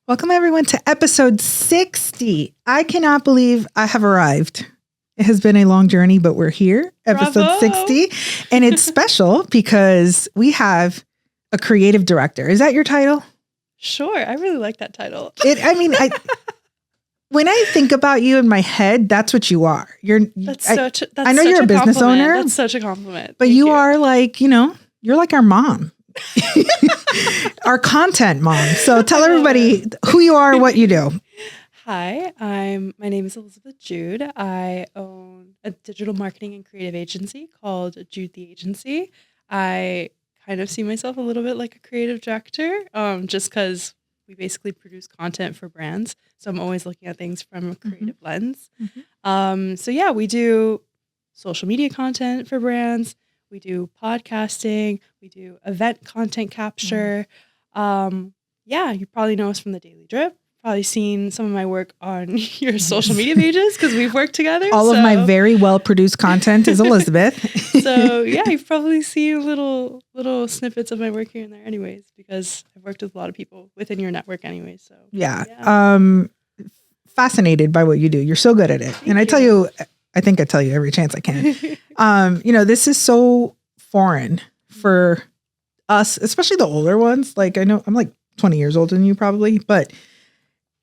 Welcome, everyone, to episode 60. I cannot believe I have arrived. It has been a long journey, but we're here, episode 60. And it's special because we have a creative director. Is that your title? Sure. I really like that title. When I think about you in my head, that's what you are. I know you're a business owner. That's such a compliment. But you are like, you're like our mom. Our content mom. So tell everybody who you are, what you do. Hi, my name is Elizabeth Jude. I own a digital marketing and creative agency called Jude The Agency. I kind of see myself a little bit like a creative director, just because we basically produce content for brands. So I'm always looking at things from a creative lens. We do social media content for brands. We do podcasting. We do event content capture. You probably know us from the Daily Drip. Probably seen some of my work on your social media pages because we've worked together. All of my very well-produced content is Elizabeth. You've probably seen little snippets of my work here and there anyways, because I've worked with a lot of people within your network anyways. So fascinated by what you do. You're so good at it. And I tell you, I think I tell you every chance I can. This is so foreign for us, especially the older ones. Like, I know I'm like 20 years older than you probably, but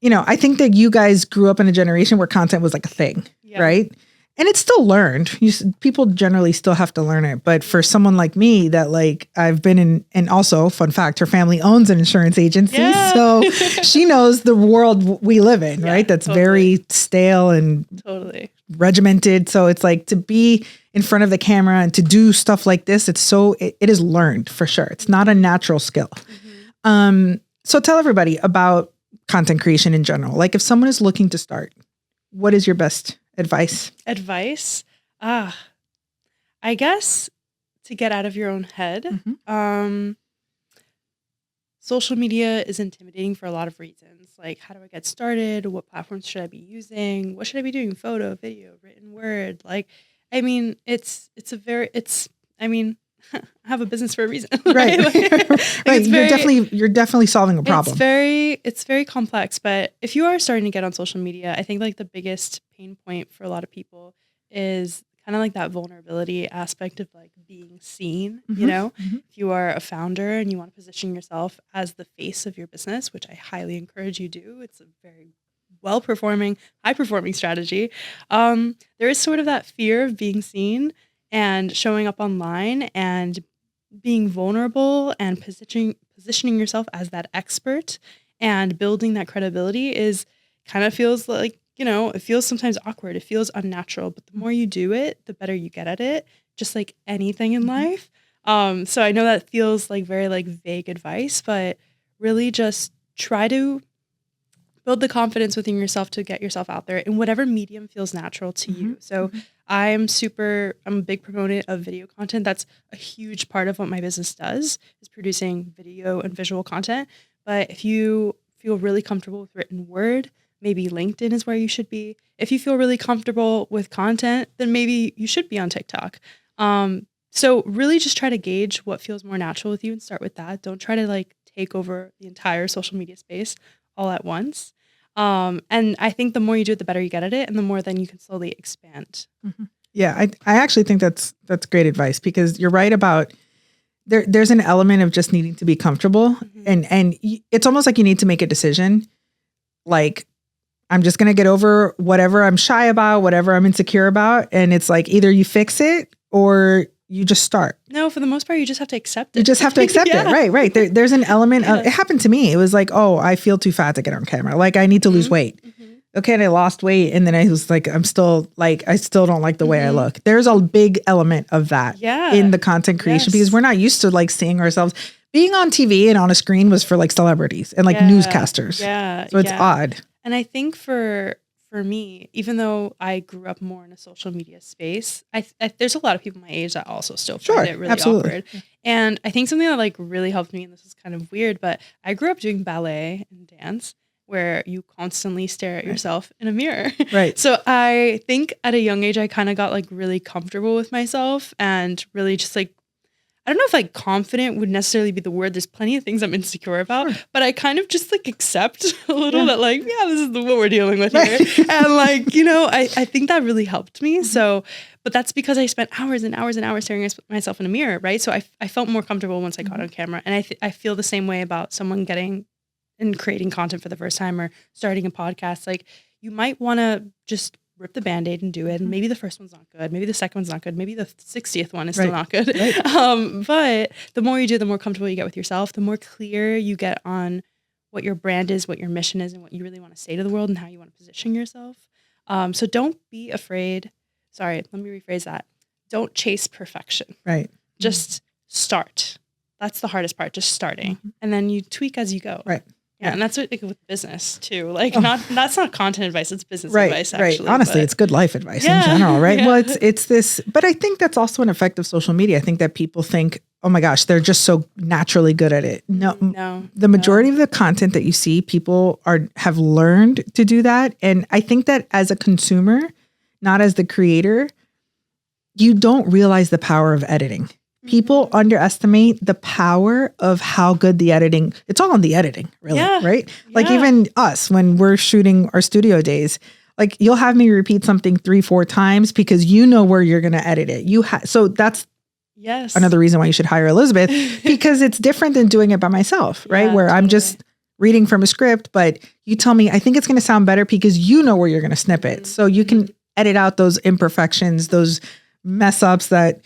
I think that you guys grew up in a generation where content was like a thing, right? And it's still learned. People generally still have to learn it. But for someone like me that I've been in, and also fun fact, her family owns an insurance agency. Yeah. So she knows the world we live in, right? That's very stale and regimented. So it's like to be in front of the camera and to do stuff like this, it is learned for sure. It's not a natural skill. So tell everybody about content creation in general. Like if someone is looking to start, what is your best advice? I guess to get out of your own head. Social media is intimidating for a lot of reasons. Like, how do I get started? What platforms should I be using? What should I be doing? Photo, video, written word. I have a business for a reason. Right. Right. You're definitely solving a problem. It's very complex, but if you are starting to get on social media, I think the biggest pain point for a lot of people is kind of like that vulnerability aspect of being seen, If you are a founder and you want to position yourself as the face of your business, which I highly encourage you do. It's a very well-performing, high-performing strategy. There is sort of that fear of being seen and showing up online and being vulnerable and positioning yourself as that expert and building that credibility feels like, it feels sometimes awkward. It feels unnatural, but the more you do it, the better you get at it, just like anything in life. So I know that feels like very vague advice, but really just try to build the confidence within yourself to get yourself out there in whatever medium feels natural to you. So I'm a big proponent of video content. That's a huge part of what my business does, is producing video and visual content. But if you feel really comfortable with written word, maybe LinkedIn is where you should be. If you feel really comfortable with content, then maybe you should be on TikTok. So really just try to gauge what feels more natural with you and start with that. Don't try to take over the entire social media space all at once. And I think the more you do it, the better you get at it, and the more then you can slowly expand. Yeah, I actually think that's great advice, because you're right about there's an element of just needing to be comfortable, and it's almost like you need to make a decision. Like, I'm just going to get over whatever I'm shy about, whatever I'm insecure about, and it's like either you fix it or you just start. No, for the most part, you just have to accept it. You just have to accept it. Right. There's an element of, it happened to me. It was like, oh, I feel too fat to get on camera. Like, I need to lose weight. Okay. And I lost weight. And then I was like, I still don't like the way I look. There's a big element of that in the content creation, because we're not used to seeing ourselves. Being on TV and on a screen was for celebrities and newscasters. Yeah. So it's odd. And I think for me, even though I grew up more in a social media space, there's a lot of people my age that also still find it really awkward. And I think something that really helped me, and this is kind of weird, but I grew up doing ballet and dance, where you constantly stare at yourself in a mirror. Right. So I think at a young age, I kind of got really comfortable with myself and really just I don't know if like confident would necessarily be the word. There's plenty of things I'm insecure about, but I kind of just like accept a little that like, yeah, this is what we're dealing with here. And like, you know, I think that really helped me. So, but that's because I spent hours and hours and hours staring at myself in a mirror, right? So I felt more comfortable once I got on camera. And I feel the same way about someone getting and creating content for the first time or starting a podcast. Like you might want to just rip the Band-Aid and do it. And maybe the first one's not good. Maybe the second one's not good. Maybe the 60th one is still not good. But the more you do, the more comfortable you get with yourself, the more clear you get on what your brand is, what your mission is, and what you really want to say to the world and how you want to position yourself. So don't be afraid. Sorry, let me rephrase that. Don't chase perfection. Right. Just start. That's the hardest part, just starting. And then you tweak as you go. Right. Yeah, and that's what like, with business too. Like that's not content advice, it's business advice actually. Right. Honestly, it's good life advice in general, right? Well, it's this, but I think that's also an effect of social media. I think that people think, oh my gosh, they're just so naturally good at it. No. The majority of the content that you see, people have learned to do that. And I think that as a consumer, not as the creator, you don't realize the power of editing. People underestimate the power of how good the editing, it's all in the editing, really, right? Like even us, when we're shooting our studio days, like you'll have me repeat something 3-4 times because you know where you're going to edit it. So that's another reason why you should hire Elizabeth, because it's different than doing it by myself, right? Where I'm just reading from a script, but you tell me, I think it's going to sound better because you know where you're going to snip it. So you can edit out those imperfections, those mess ups that...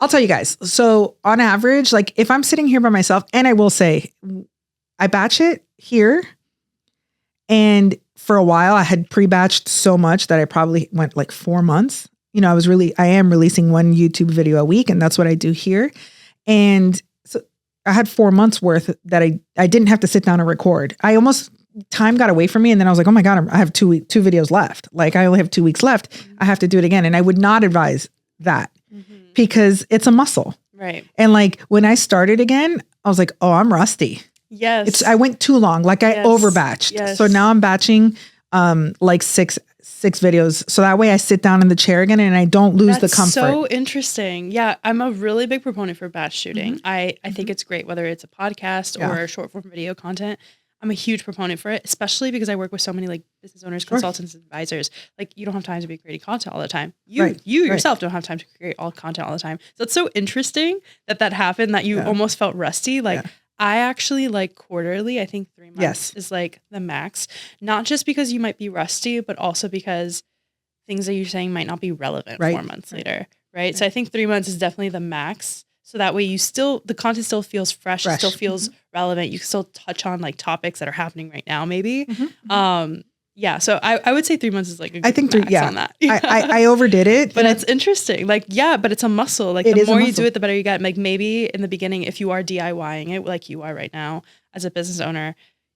I'll tell you guys. So on average, like if I'm sitting here by myself, and I will say, I batch it here. And for a while I had pre-batched so much that I probably went like 4 months. You know, I am releasing one YouTube video a week, and that's what I do here. And so I had 4 months worth that I didn't have to sit down and record. Time got away from me. And then I was like, oh my God, I have two videos left. Like I only have 2 weeks left. I have to do it again. And I would not advise that. Because it's a muscle. Right. And like when I started again, I was like, oh, I'm rusty. Yes. I went too long. Like I overbatched. Yes. So now I'm batching like six videos. So that way I sit down in the chair again and I don't lose the comfort. So interesting. Yeah. I'm a really big proponent for batch shooting. I think it's great, whether it's a podcast or short form video content. I'm a huge proponent for it, especially because I work with so many like business owners, consultants, advisors. Like you don't have time to be creating content all the time. You yourself don't have time to create all content all the time. So it's so interesting that happened, that you almost felt rusty. Like I actually like quarterly. I think 3 months is like the max, not just because you might be rusty, but also because things that you're saying might not be relevant 4 months later. Right. So I think 3 months is definitely the max. So that way the content still feels fresh. It still feels relevant. You can still touch on like topics that are happening right now, maybe. So I would say 3 months is like a good max on that. I overdid it. But it's interesting. Like, but it's a muscle. Like the more you do it, the better you get. Like maybe in the beginning, if you are DIYing it like you are right now as a business owner,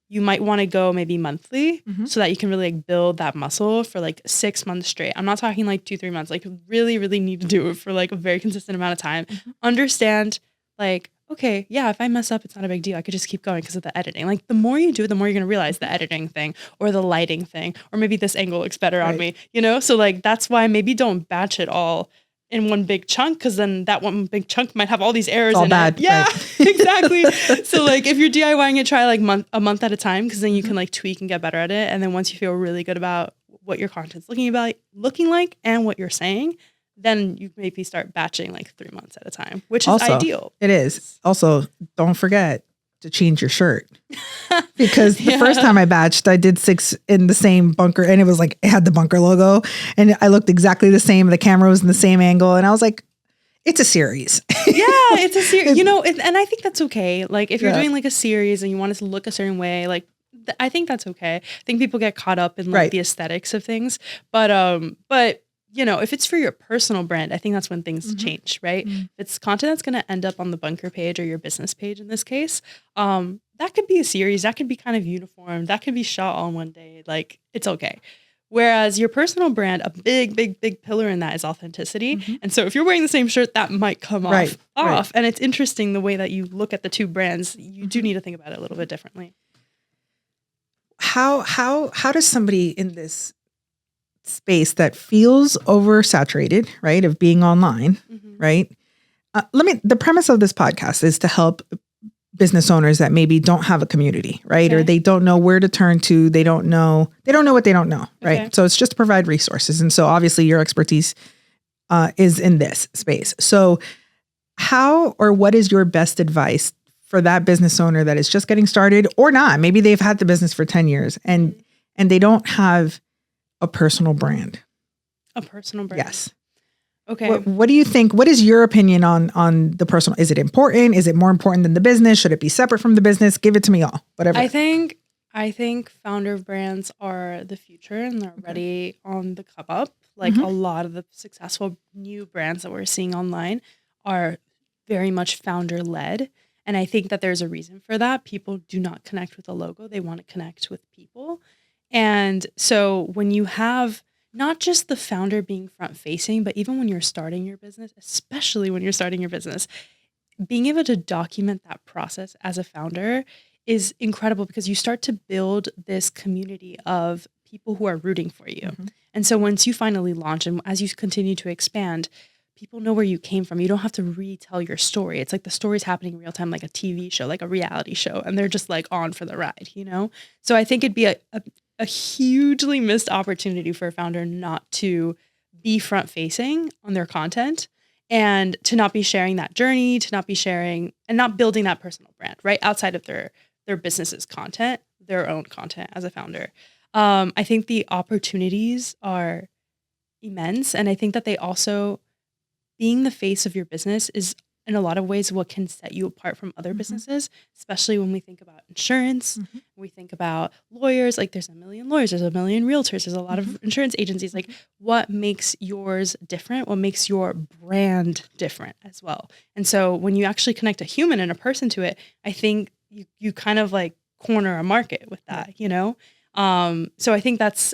you might want to go maybe monthly so that you can really like build that muscle for like 6 months straight. I'm not talking like 2-3 months, like really, really need to do it for like a very consistent amount of time. Understand like, okay, if I mess up, it's not a big deal. I could just keep going because of the editing. Like the more you do it, the more you're going to realize the editing thing or the lighting thing, or maybe this angle looks better on me, you know? So like, that's why maybe don't batch it all in one big chunk, because then that one big chunk might have all these errors in it. Yeah, exactly. So like if you're DIYing it, try like a month at a time, because then you can like tweak and get better at it. And then once you feel really good about what your content's looking like and what you're saying, then you maybe start batching like 3 months at a time, which is ideal. It is. Also, don't forget to change your shirt, because the first time I batched, I did 6 in the same bunker, and it was like, it had the bunker logo and I looked exactly the same. The camera was in the same angle. And I was like, it's a series. It's a series, you know, and I think that's okay. Like if you're doing like a series and you want it to look a certain way, like I think that's okay. I think people get caught up in like the aesthetics of things, but you know, if it's for your personal brand, I think that's when things change, right? If it's content that's going to end up on the bunker page or your business page in this case, that could be a series, that could be kind of uniform, that could be shot on one day, like it's okay. Whereas your personal brand, a big, big, big pillar in that is authenticity. And so if you're wearing the same shirt, that might come off. And it's interesting the way that you look at the two brands. You do need to think about it a little bit differently. How does somebody in this space that feels oversaturated, right, of being online, right, The premise of this podcast is to help business owners that maybe don't have a community, right? Okay. Or they don't know where to turn to. They don't know what they don't know, right? Okay. So it's just to provide resources. And so obviously your expertise is in this space. So how or what is your best advice for that business owner that is just getting started or not? Maybe they've had the business for 10 years and they don't have a personal brand. A personal brand. Yes. Okay. What do you think? What is your opinion on the personal? Is it important? Is it more important than the business? Should it be separate from the business? Give it to me all. Whatever. I think founder brands are the future and they're already on the come up. Like a lot of the successful new brands that we're seeing online are very much founder led. And I think that there's a reason for that. People do not connect with a logo. They want to connect with people. And so when you have not just the founder being front facing, but even when you're starting your business, especially when you're starting your business, being able to document that process as a founder is incredible because you start to build this community of people who are rooting for you. And so once you finally launch and as you continue to expand, people know where you came from. You don't have to retell your story. It's like the story's happening in real time, like a TV show, like a reality show, and they're just like on for the ride, you know? So I think it'd be a hugely missed opportunity for a founder not to be front facing on their content and to not be sharing that journey, to not be sharing and not building that personal brand, right? Outside of their business's content, their own content as a founder. I think the opportunities are immense. And I think that they also, being the face of your business is in a lot of ways what can set you apart from other businesses, especially when we think about insurance, we think about lawyers, like there's a million lawyers, there's a million realtors, there's a lot of insurance agencies. Like what makes yours different? What makes your brand different as well? And so when you actually connect a human and a person to it, I think you kind of like corner a market with that, you know? So I think that's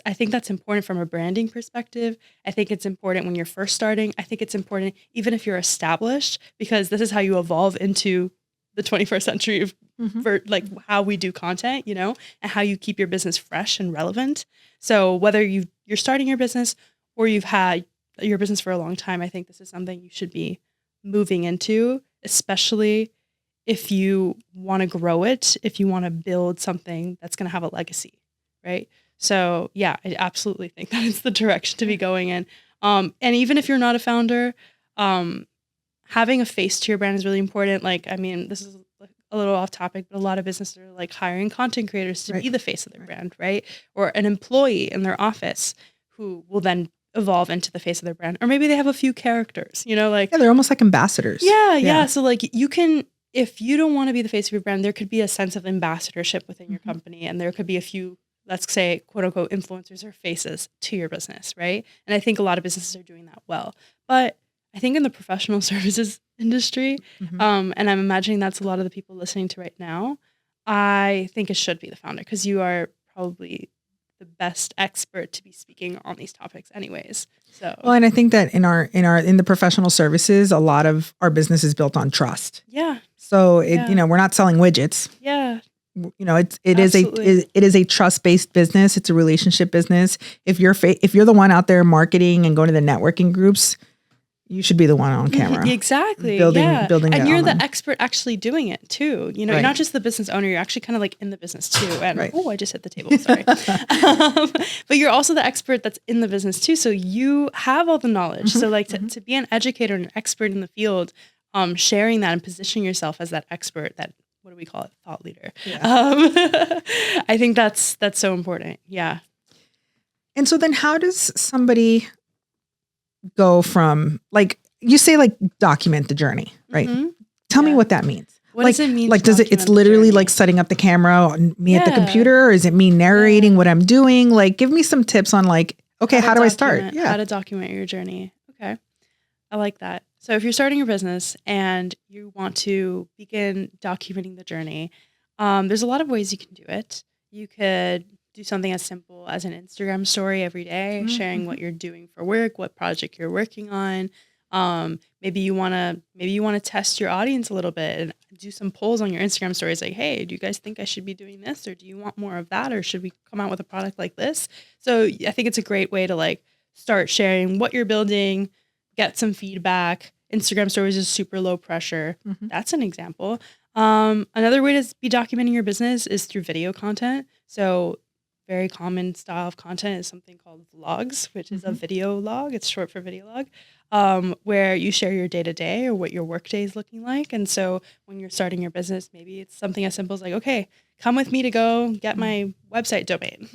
important from a branding perspective. I think it's important when you're first starting. I think it's important even if you're established, because this is how you evolve into the 21st century for like how we do content, you know, and how you keep your business fresh and relevant. So whether you're starting your business or you've had your business for a long time, I think this is something you should be moving into, especially if you want to grow it, if you want to build something that's going to have a legacy. Right. So yeah, I absolutely think that it's the direction to be going in. And even if you're not a founder, having a face to your brand is really important. Like, I mean, this is a little off topic, but a lot of businesses are like hiring content creators to be the face of their brand, right? Or an employee in their office who will then evolve into the face of their brand. Or maybe they have a few characters, you know, like. Yeah, they're almost like ambassadors. Yeah. So like you can, if you don't want to be the face of your brand, there could be a sense of ambassadorship within your company. And there could be a few, let's say, quote unquote, influencers or faces to your business, right? And I think a lot of businesses are doing that well. But I think in the professional services industry, and I'm imagining that's a lot of the people listening to right now, I think it should be the founder because you are probably the best expert to be speaking on these topics anyways. So well, and I think that in the professional services, a lot of our business is built on trust. Yeah. So you know, we're not selling widgets. Yeah. You know, it is a trust-based business. It's a relationship business. If you're the one out there marketing and going to the networking groups, you should be the one on camera. Exactly. Building and you're online. the expert actually doing it too. You know, you're not just the business owner, you're actually kind of like in the business too. And I just hit the table, sorry. But you're also the expert that's in the business too. So you have all the knowledge. So like to be an educator and an expert in the field, sharing that and positioning yourself as that expert, that, what do we call it? Thought leader. Yeah. I think that's so important. Yeah. And so then how does somebody go from, like, you say, like, document the journey, right? Tell me what that means. What does it mean? Like, it's literally like setting up the camera on me at the computer, or is it me narrating what I'm doing? Like, give me some tips on like, okay, how do I start? How to document your journey. Okay. I like that. So if you're starting your business and you want to begin documenting the journey, there's a lot of ways you can do it. You could do something as simple as an Instagram story every day, sharing what you're doing for work, what project you're working on. Maybe you want to test your audience a little bit and do some polls on your Instagram stories. Like, hey, do you guys think I should be doing this? Or do you want more of that? Or should we come out with a product like this? So I think it's a great way to like start sharing what you're building, get some feedback, Instagram stories is super low pressure. That's an example. Another way to be documenting your business is through video content. So very common style of content is something called vlogs, which is a video log. It's short for video log, where you share your day-to-day or what your workday is looking like. And so when you're starting your business, maybe it's something as simple as like, okay, come with me to go get my website domain.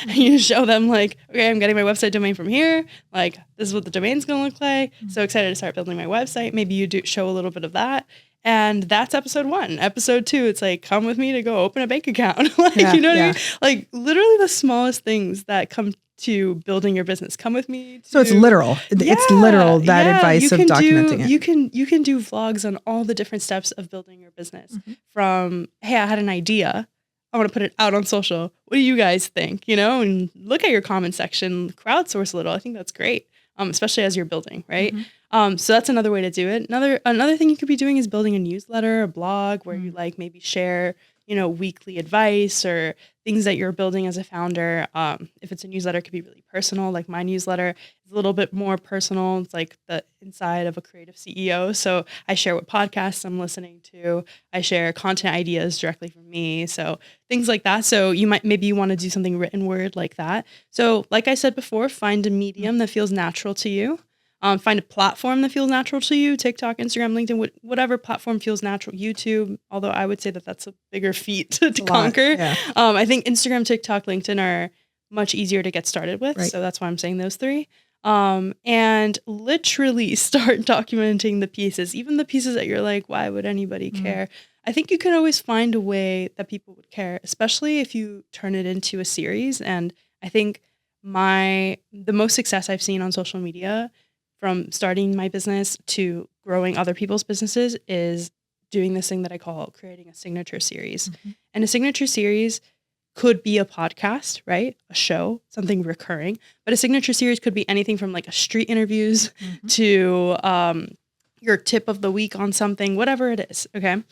And you show them like, okay, I'm getting my website domain from here. Like, this is what the domain's going to look like. So excited to start building my website. Maybe you do show a little bit of that. And that's episode 1. Episode 2, it's like, come with me to go open a bank account. Like, you know what I mean? Like, literally the smallest things that come to building your business. Come with me. So it's literal. It's literal, that advice of documenting it. You can do vlogs on all the different steps of building your business. From, hey, I had an idea. I want to put it out on social. What do you guys think? You know, and look at your comment section, crowdsource a little. I think that's great. Especially as you're building, right? So that's another way to do it. Another thing you could be doing is building a newsletter, a blog where you like maybe share, you know, weekly advice or things that you're building as a founder. If it's a newsletter, it could be really personal. Like my newsletter is a little bit more personal. It's like the inside of a creative CEO. So I share what podcasts I'm listening to. I share content ideas directly from me. So things like that. So maybe you want to do something written word like that. So like I said before, find a medium that feels natural to you. Find a platform that feels natural to you. TikTok, Instagram, LinkedIn, whatever platform feels natural. YouTube, although I would say that that's a bigger feat to conquer. Yeah. I think Instagram, TikTok, LinkedIn are much easier to get started with. Right. So that's why I'm saying those 3. And literally start documenting the pieces, even the pieces that you're like, why would anybody care? I think you can always find a way that people would care, especially if you turn it into a series. And I think the most success I've seen on social media from starting my business to growing other people's businesses is doing this thing that I call creating a signature series. And a signature series could be a podcast, right? A show, something recurring. But a signature series could be anything from like a street interviews to your tip of the week on something, whatever it is, okay?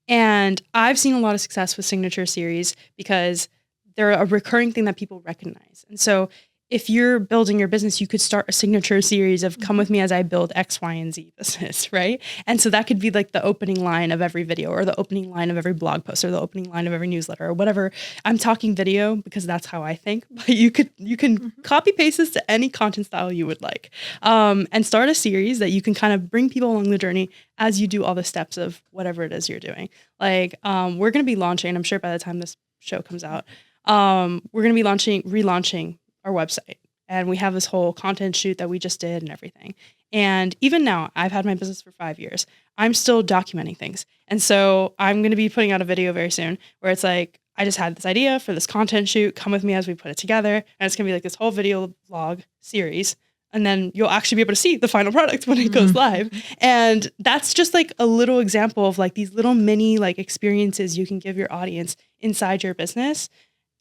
And I've seen a lot of success with signature series because they're a recurring thing that people recognize. And so if you're building your business, you could start a signature series of come with me as I build X, Y, and Z business, right? And so that could be like the opening line of every video or the opening line of every blog post or the opening line of every newsletter or whatever. I'm talking video because that's how I think, but you can copy paste this to any content style you would like, and start a series that you can kind of bring people along the journey as you do all the steps of whatever it is you're doing. Like, we're going to be launching, I'm sure by the time this show comes out, we're going to be relaunching our website. And we have this whole content shoot that we just did and everything. And even now, I've had my business for 5 years. I'm still documenting things. And so I'm going to be putting out a video very soon where it's like, I just had this idea for this content shoot. Come with me as we put it together. And it's going to be like this whole video vlog series. And then you'll actually be able to see the final product when it goes live. And that's just like a little example of like these little mini like experiences you can give your audience inside your business.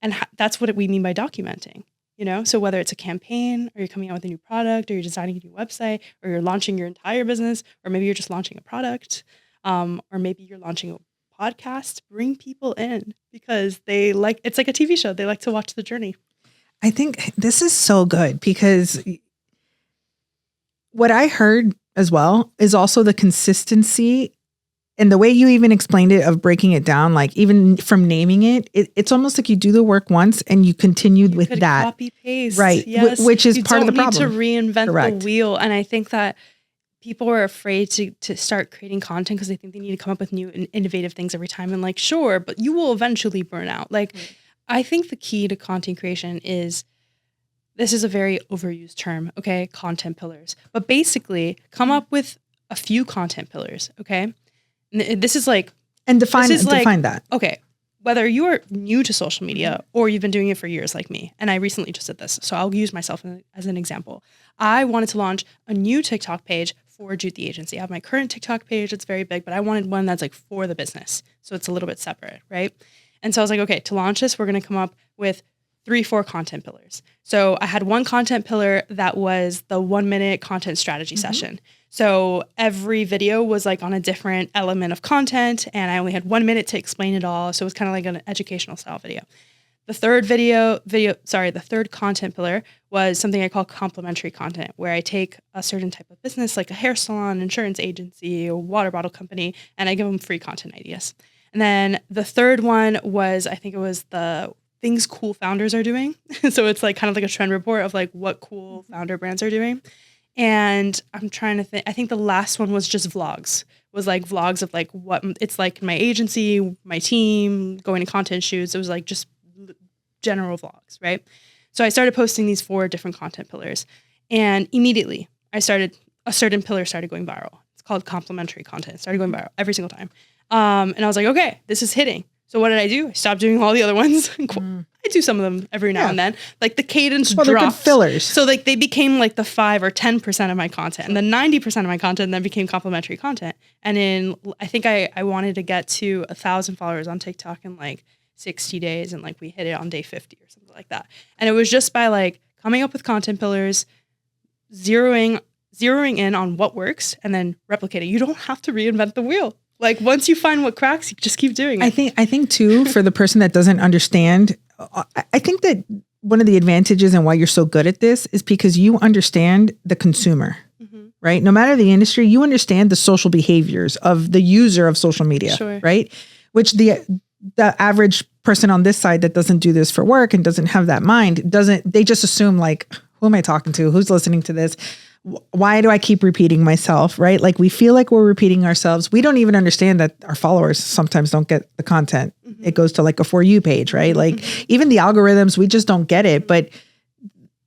And that's what we mean by documenting. You know, so whether it's a campaign or you're coming out with a new product or you're designing a new website or you're launching your entire business, or maybe you're just launching a product, or maybe you're launching a podcast, bring people in because it's like a TV show. They like to watch the journey. I think this is so good because what I heard as well is also the consistency. And the way you even explained it of breaking it down, like even from naming it's almost like you do the work once and you continued with that. Copy paste. Right. Yes. Which is part of the problem. You don't need to reinvent the wheel. And I think that people are afraid to start creating content because they think they need to come up with new and innovative things every time. And like, sure, but you will eventually burn out. Like, I think the key to content creation this is a very overused term, okay? Content pillars. But basically, come up with a few content pillars, okay? This is like, and define that. Okay. Whether you are new to social media or you've been doing it for years like me, and I recently just did this, so I'll use myself as an example. I wanted to launch a new TikTok page for Jude The Agency. I have my current TikTok page. It's very big, but I wanted one that's like for the business. So it's a little bit separate, right? And so I was like, okay, to launch this, we're going to come up with 3-4 content pillars. So I had one content pillar that was the 1-minute content strategy session. So every video was like on a different element of content and I only had 1 minute to explain it all. So it was kind of like an educational style video. The third content pillar was something I call complementary content, where I take a certain type of business, like a hair salon, insurance agency, a water bottle company, and I give them free content ideas. And then the third one was, I think it was the things cool founders are doing. So it's like kind of like a trend report of like what cool founder brands are doing. And I'm trying to think, I think the last one was just vlogs, was like vlogs of like what it's like in my agency, my team, going to content shoots. It was like just general vlogs, right? So I started posting these 4 different content pillars, and immediately a certain pillar started going viral. It's called complementary content. It started going viral every single time. And I was like, okay, this is hitting. So what did I do? I stopped doing all the other ones. I do some of them every now and then. Like the cadence dropped. They're good fillers. So like they became like the 5 or 10% of my content, and then 90% of my content then became complementary content. And I think I wanted to get to 1,000 followers on TikTok in like 60 days, and like we hit it on day 50 or something like that. And it was just by like coming up with content pillars, zeroing in on what works, and then replicating. You don't have to reinvent the wheel. Like once you find what cracks, you just keep doing it. I think too, for the person that doesn't understand, I think that one of the advantages and why you're so good at this is because you understand the consumer, right? No matter the industry, you understand the social behaviors of the user of social media, right? Which the average person on this side that doesn't do this for work and doesn't have that mind, they just assume like, who am I talking to? Who's listening to this? Why do I keep repeating myself, right? Like we feel like we're repeating ourselves. We don't even understand that our followers sometimes don't get the content. It goes to like a For You page, right? Like even the algorithms, we just don't get it. But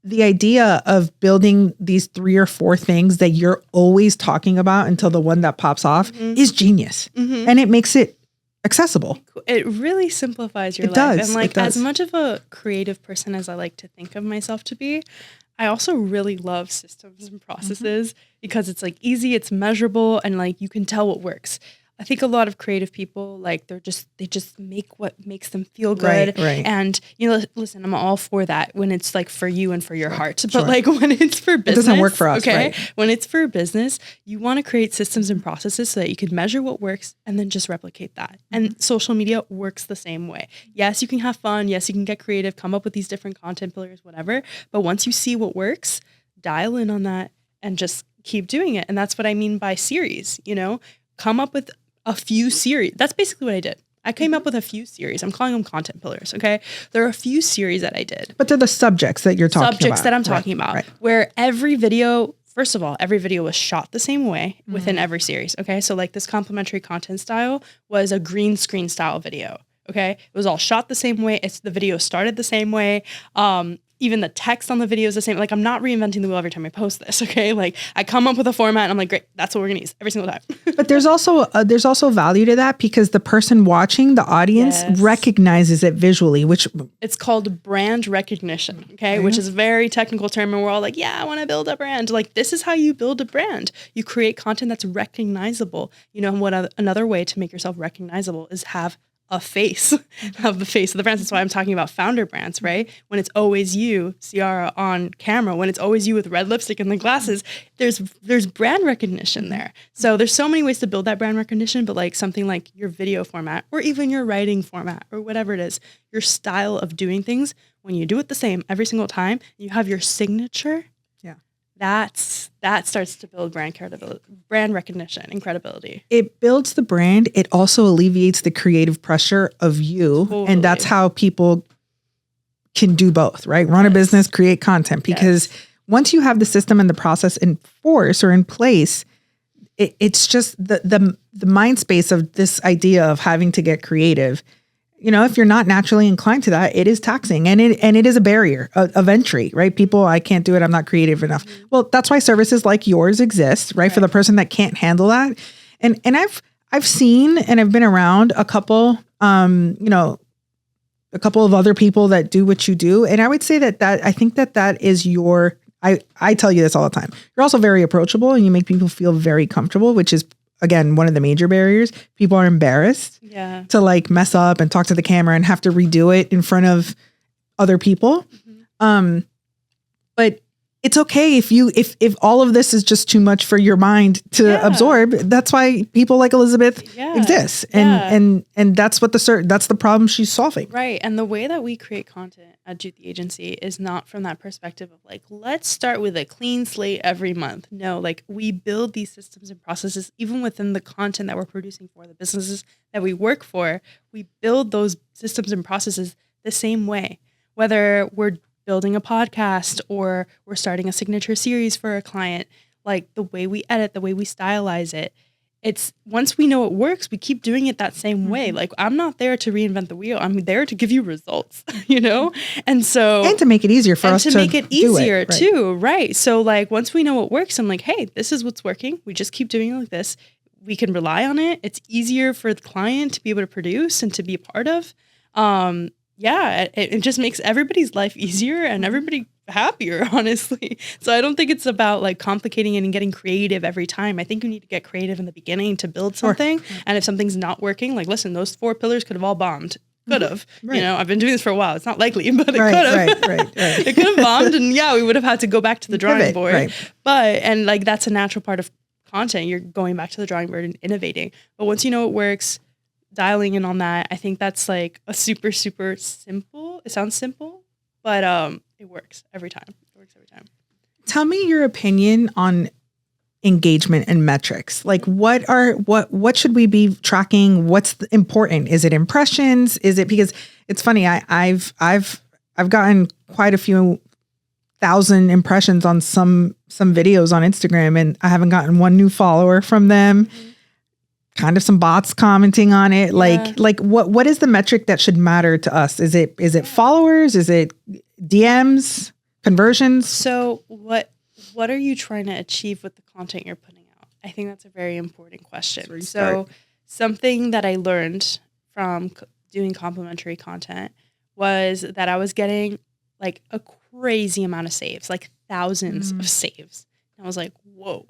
the idea of building these 3 or 4 things that you're always talking about until the one that pops off is genius. And it makes it accessible. It really simplifies your life. Does. And like as much of a creative person as I like to think of myself to be, I also really love systems and processes because it's like easy, it's measurable, and like you can tell what works. I think a lot of creative people, like they just make what makes them feel good. Right. And, you know, listen, I'm all for that when it's like for you and for your heart. But like when it's for business, it doesn't work for us. Okay. Right. When it's for business, you want to create systems and processes so that you can measure what works and then just replicate that. And social media works the same way. Yes, you can have fun. Yes, you can get creative, come up with these different content pillars, whatever. But once you see what works, dial in on that and just keep doing it. And that's what I mean by series, you know, come up with a few series. That's basically what I did. I came up with a few series. I'm calling them content pillars. Okay. There are a few series that I did. But they're the subjects that you're talking about. Subjects that I'm talking about. Where every video, first of all, every video was shot the same way within every series. Okay. So like this complementary content style was a green screen style video. Okay. It was all shot the same way. The video started the same way. Even the text on the video is the same. Like I'm not reinventing the wheel every time I post this. Okay. Like I come up with a format and I'm like, great, that's what we're going to use every single time. But there's also value to that because the person watching, the audience recognizes it visually, which it's called brand recognition. Okay. Which is a very technical term. And we're all like, yeah, I want to build a brand. Like this is how you build a brand. You create content that's recognizable. You know, another way to make yourself recognizable is have a face of the face of the brands. That's why I'm talking about founder brands, right? When it's always you, Ciara, on camera, when it's always you with red lipstick and the glasses, there's brand recognition there. So there's so many ways to build that brand recognition, but like something like your video format or even your writing format or whatever it is, your style of doing things, when you do it the same every single time, you have your signature. That starts to build brand recognition and credibility. It builds the brand. It also alleviates the creative pressure of you. Totally. And that's how people can do both, right? Run a business, create content. Because once you have the system and the process in force or in place, it's just the mind space of this idea of having to get creative. You know, if you're not naturally inclined to that, it is taxing and it is a barrier of entry, right? People, I can't do it. I'm not creative enough. Well, that's why services like yours exist, right? For the person that can't handle that. And I've seen and I've been around a couple, a couple of other people that do what you do. And I would say that I think that is I tell you this all the time. You're also very approachable and you make people feel very comfortable, which is again, one of the major barriers. People are embarrassed to like mess up and talk to the camera and have to redo it in front of other people. But it's okay if all of this is just too much for your mind to absorb. That's why people like Elizabeth exist. And that's what that's the problem she's solving. Right. And the way that we create content at Jude The Agency is not from that perspective of like, let's start with a clean slate every month. No, like we build these systems and processes, even within the content that we're producing for the businesses that we work for, we build those systems and processes the same way, whether we're building a podcast or we're starting a signature series for a client. Like the way we edit, the way we stylize it, it's once we know it works, we keep doing it that same way. Like I'm not there to reinvent the wheel. I'm there to give you results, you know? And to make it easier for us to make it easier too. Right. So like once we know what works, I'm like, hey, this is what's working. We just keep doing it like this. We can rely on it. It's easier for the client to be able to produce and to be a part of. It just makes everybody's life easier and everybody happier, honestly. So I don't think it's about like complicating it and getting creative every time. I think you need to get creative in the beginning to build something. And if something's not working, like, listen, those 4 pillars could have all bombed. Could have. Right. You know, I've been doing this for a while. It's not likely, but it could have. Right. It could have bombed and we would have had to go back to the drawing board. Right. And like that's a natural part of content. You're going back to the drawing board and innovating. But once you know it works, dialing in on that, I think that's like a super, super simple. It sounds simple, but it works every time. Tell me your opinion on engagement and metrics. Like what should we be tracking? What's important? Is it impressions? Is it, because it's funny, I've gotten quite a few thousand impressions on some videos on Instagram, and I haven't gotten one new follower from them. Mm-hmm. Kind of some bots commenting on it. Like what is the metric that should matter to us? Is it followers? Is it DMs, conversions? So what are you trying to achieve with the content you're putting out? I think that's a very important question. So something that I learned from doing complimentary content was that I was getting like a crazy amount of saves, like thousands of saves. And I was like, whoa,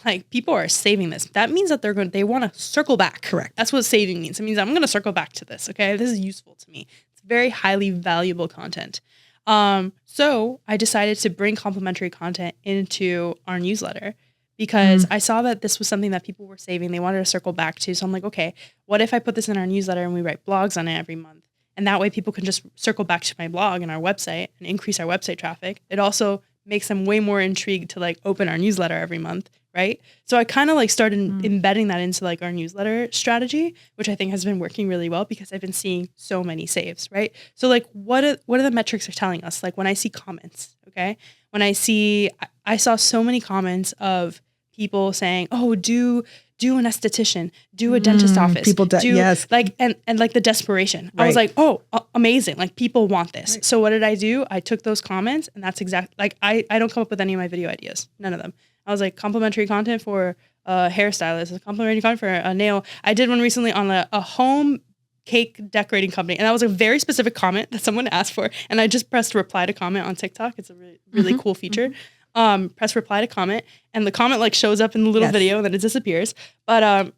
like people are saving this. That means that they want to circle back. Correct. That's what saving means. It means I'm going to circle back to this. Okay. This is useful to me. It's very highly valuable content. So I decided to bring complimentary content into our newsletter because I saw that this was something that people were saving. They wanted to circle back to. So I'm like, okay, what if I put this in our newsletter and we write blogs on it every month? And that way people can just circle back to my blog and our website and increase our website traffic. It also makes them way more intrigued to like open our newsletter every month, right? So I kind of like started embedding that into like our newsletter strategy, which I think has been working really well because I've been seeing so many saves, right? So like what are the metrics are telling us? Like when I see comments, okay? When I saw so many comments of people saying, oh, do an esthetician, do a dentist office. People yes. Like, and like the desperation. Right. I was like, oh, amazing. Like people want this. Right. So what did I do? I took those comments and that's exactly, like, I don't come up with any of my video ideas. None of them. I was like complimentary content for a hairstylist, complimentary content for a nail. I did one recently on a home cake decorating company. And that was a very specific comment that someone asked for. And I just pressed reply to comment on TikTok. It's a really cool feature. Press reply to comment and the comment like shows up in the little video and then it disappears. But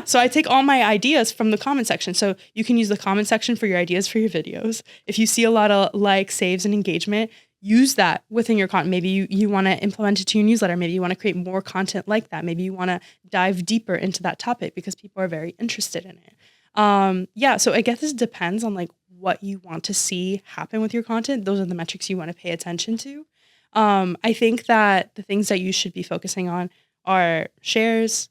so I take all my ideas from the comment section. So you can use the comment section for your ideas for your videos. If you see a lot of likes, saves, and engagement, use that within your content. Maybe you want to implement it to your newsletter. Maybe you want to create more content like that. Maybe you want to dive deeper into that topic because people are very interested in it. So I guess this depends on like what you want to see happen with your content. Those are the metrics you want to pay attention to. I think that the things that you should be focusing on are shares,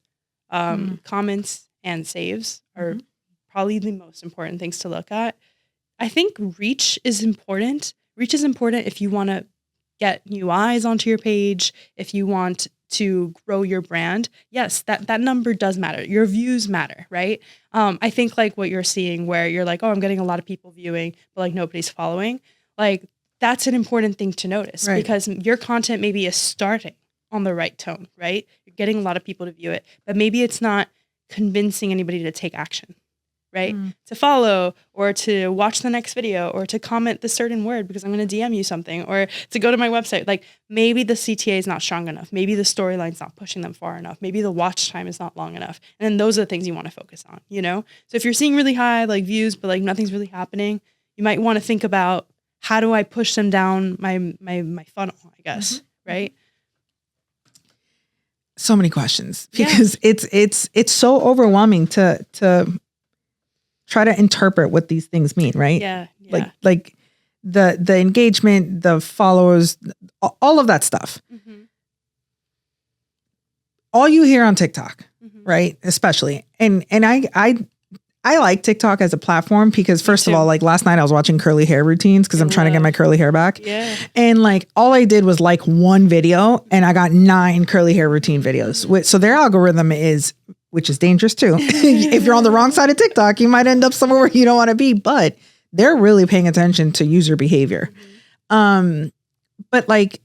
comments, and saves are probably the most important things to look at. I think reach is important. Reach is important if you want to get new eyes onto your page, if you want to grow your brand. Yes, that number does matter. Your views matter, right? I think like what you're seeing where you're like, oh, I'm getting a lot of people viewing, but like nobody's following. Like that's an important thing to notice because your content maybe is starting on the right tone, right? You're getting a lot of people to view it, but maybe it's not convincing anybody to take action, right? To follow or to watch the next video or to comment the certain word because I'm going to DM you something or to go to my website. Like maybe the CTA is not strong enough. Maybe the storyline's not pushing them far enough. Maybe the watch time is not long enough. And then those are the things you want to focus on, you know? So if you're seeing really high like views, but like nothing's really happening, you might want to think about how do I push them down my funnel, I guess, right? So many questions because it's so overwhelming to try to interpret what these things mean, right? Yeah. Like the engagement, the followers, all of that stuff. Mm-hmm. All you hear on TikTok, right? Especially. And I like TikTok as a platform because first of all, like last night I was watching curly hair routines because I'm trying to get my curly hair back. Yeah. And like all I did was like one video and I got 9 curly hair routine videos. So their algorithm is, which is dangerous too. If you're on the wrong side of TikTok, you might end up somewhere where you don't want to be, but they're really paying attention to user behavior. But like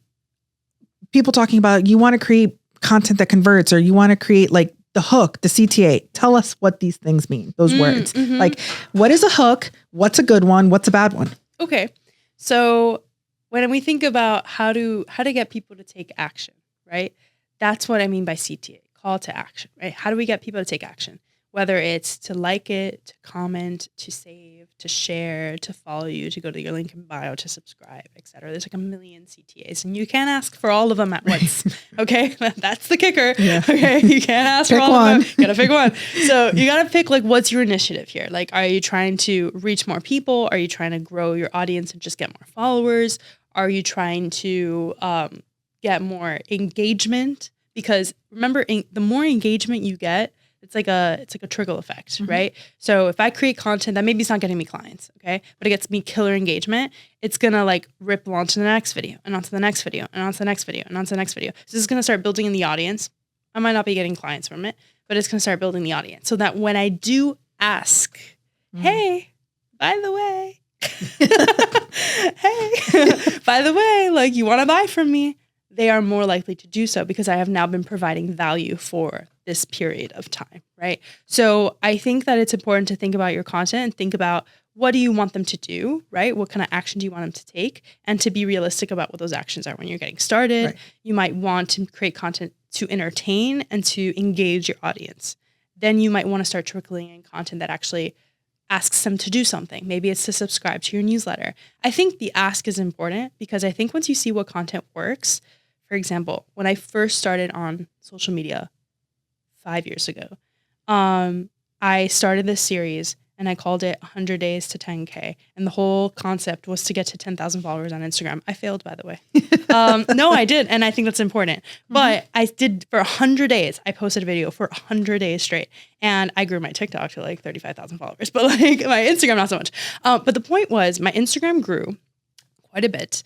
people talking about, you want to create content that converts, or you want to create like the hook, the CTA. Tell us what these things mean, those words. Like, what is a hook? What's a good one? What's a bad one? Okay. So when we think about how to get people to take action, right? That's what I mean by CTA, call to action, right? How do we get people to take action? Whether it's to like it, to comment, to save, to share, to follow you, to go to your link in bio, to subscribe, etc. There's like a million CTAs, and you can't ask for all of them at once. Okay, that's the kicker. Yeah. Okay, you can't ask for all of them. You gotta pick one. So you gotta pick like, what's your initiative here? Like, are you trying to reach more people? Are you trying to grow your audience and just get more followers? Are you trying to get more engagement? Because remember, the more engagement you get, it's like a trickle effect, right? So if I create content that maybe it's not getting me clients, okay, but it gets me killer engagement, it's gonna like ripple onto the next video and onto the next video and onto the next video and onto the next video. So this is gonna start building in the audience. I might not be getting clients from it, but it's gonna start building the audience so that when I do ask, hey, by the way, like, you want to buy from me, they are more likely to do so because I have now been providing value for this period of time, right? So I think that it's important to think about your content and think about, what do you want them to do, right? What kind of action do you want them to take? And to be realistic about what those actions are when you're getting started. Right. You might want to create content to entertain and to engage your audience. Then you might want to start trickling in content that actually asks them to do something. Maybe it's to subscribe to your newsletter. I think the ask is important because I think once you see what content works, for example, when I first started on social media 5 years ago, I started this series and I called it 100 Days to 10K. And the whole concept was to get to 10,000 followers on Instagram. I failed, by the way. No, I did. And I think that's important. But I did for 100 days. I posted a video for 100 days straight. And I grew my TikTok to like 35,000 followers. But like my Instagram, not so much. But the point was, my Instagram grew quite a bit.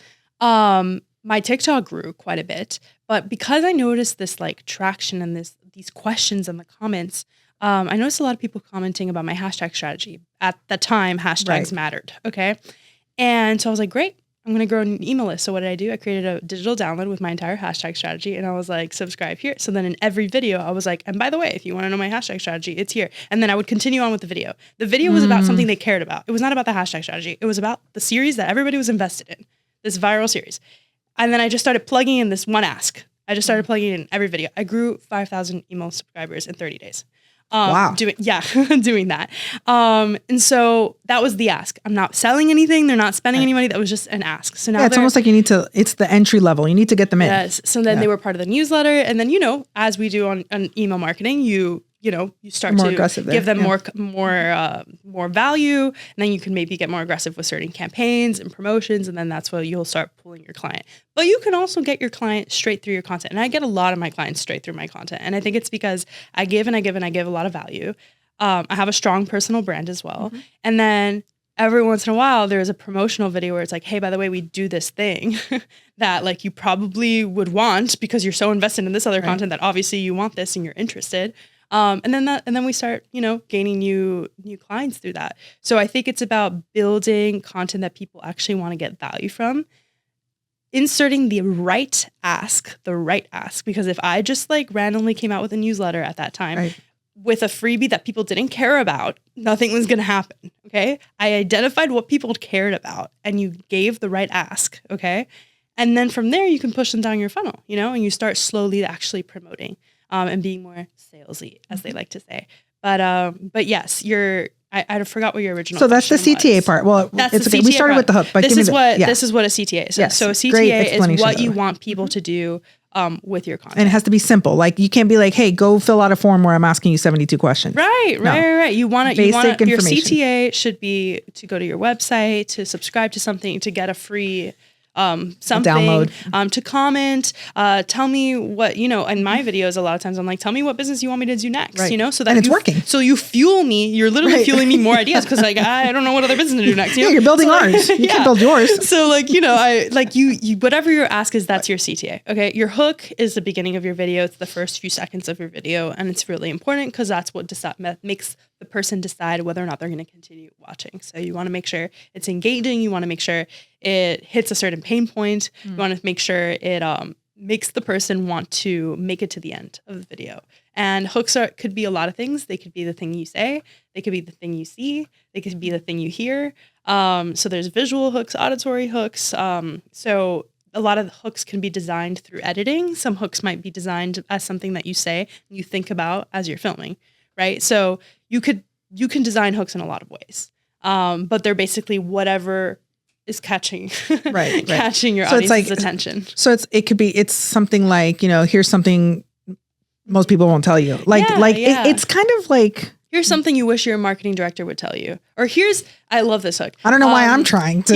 My TikTok grew quite a bit, but because I noticed this like traction and these questions in the comments, I noticed a lot of people commenting about my hashtag strategy. At the time, hashtags mattered. Okay. And so I was like, great, I'm going to grow an email list. So what did I do? I created a digital download with my entire hashtag strategy. And I was like, subscribe here. So then in every video, I was like, and by the way, if you want to know my hashtag strategy, it's here. And then I would continue on with the video. The video was about something they cared about. It was not about the hashtag strategy. It was about the series that everybody was invested in, this viral series. And then I just started plugging in this one ask. I just started plugging in every video. I grew 5,000 email subscribers in 30 days. Wow. Doing that. And so that was the ask. I'm not selling anything. They're not spending any money. That was just an ask. So now it's almost like it's the entry level. You need to get them in. Yes. So then they were part of the newsletter. And then, as we do on email marketing, you start to give them more value, and then you can maybe get more aggressive with certain campaigns and promotions, and then that's where you'll start pulling your client. But you can also get your client straight through your content, and I get a lot of my clients straight through my content, and I think it's because I give and I give and I give a lot of value. I have a strong personal brand as well, and then every once in a while there's a promotional video where it's like, hey, by the way, we do this thing that like you probably would want because you're so invested in this other content that obviously you want this and you're interested. And then we start, gaining new clients through that. So I think it's about building content that people actually want to get value from, inserting the right ask, because if I just like randomly came out with a newsletter at that time with a freebie that people didn't care about, nothing was going to happen. Okay. I identified what people cared about and you gave the right ask. Okay. And then from there you can push them down your funnel, and you start slowly actually promoting. And being more salesy, as they like to say. But yes, I forgot what your original. So that's the CTA was. part. Well, that's it's the okay. CTA We started part. with the hook, but this is what a CTA is. Yes. So a Great CTA is what you though. want people to do with your content. And it has to be simple. Like you can't be like, hey, go fill out a form where I'm asking you 72 questions. Right. You want Basic your information. CTA should be to go to your website, to subscribe to something, to get a free something, download, to comment, tell me what, in my videos, a lot of times I'm like, tell me what business you want me to do next, so that and it's working. So you fuel me, you're literally fueling me more ideas. Cause like, I don't know what other business to do next. You're building ours. You can't build yours. So like, I like you, whatever your ask is, that's your CTA. Okay. Your hook is the beginning of your video. It's the first few seconds of your video. And it's really important because that's what makes the person decide whether or not they're going to continue watching. So you want to make sure it's engaging. You want to make sure it hits a certain pain point. You want to make sure it makes the person want to make it to the end of the video. And hooks could be a lot of things. They could be the thing you say. They could be the thing you see. They could be the thing you hear. So there's visual hooks, auditory hooks. So a lot of the hooks can be designed through editing. Some hooks might be designed as something that you say and you think about as you're filming, right? So you can design hooks in a lot of ways, but they're basically whatever is catching catching your audience's attention. So it's something like, here's something most people won't tell you. It's kind of like, here's something you wish your marketing director would tell you, or I love this hook. I don't know why I'm trying to.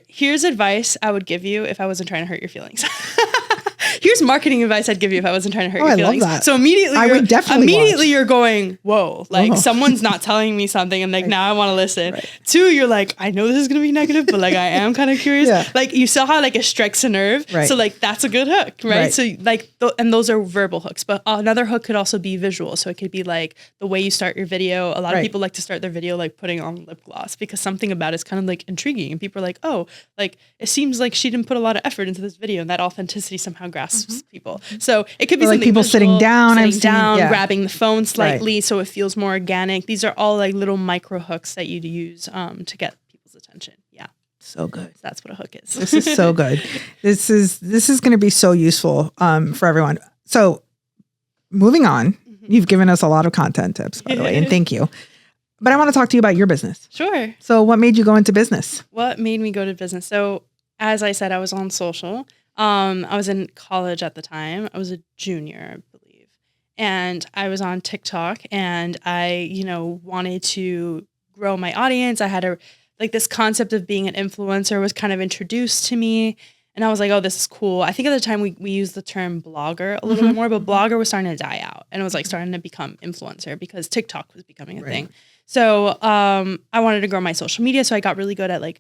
Here's advice I would give you if I wasn't trying to hurt your feelings. Here's marketing advice I'd give you if I wasn't trying to hurt your feelings. I love that. So immediately you're going, whoa, like someone's not telling me something and like now I want to listen. Right. 2, you're like, I know this is going to be negative, but like I am kind of curious. Yeah. Like you saw how like it strikes a nerve. Right. So like that's a good hook, right? So like, and those are verbal hooks, but another hook could also be visual. So it could be like the way you start your video. A lot of people like to start their video like putting on lip gloss because something about it is kind of like intriguing. And people are like, oh, like it seems like she didn't put a lot of effort into this video, and that authenticity somehow grasps people. So it could be something like people visual, sitting down, grabbing the phone slightly so it feels more organic. These are all like little micro hooks that you'd use to get people's attention. Yeah. So good. So that's what a hook is. This is so good. This is going to be so useful for everyone. So moving on, you've given us a lot of content tips, by the way, and thank you. But I want to talk to you about your business. Sure. So what made you go into business? What made me go to business? So as I said, I was on social. I was in college at the time. I was a junior, I believe. And I was on TikTok and I, wanted to grow my audience. I had this concept of being an influencer was kind of introduced to me. And I was like, oh, this is cool. I think at the time we used the term blogger a little bit more, but blogger was starting to die out. And it was like starting to become influencer because TikTok was becoming a thing. So I wanted to grow my social media. So I got really good at like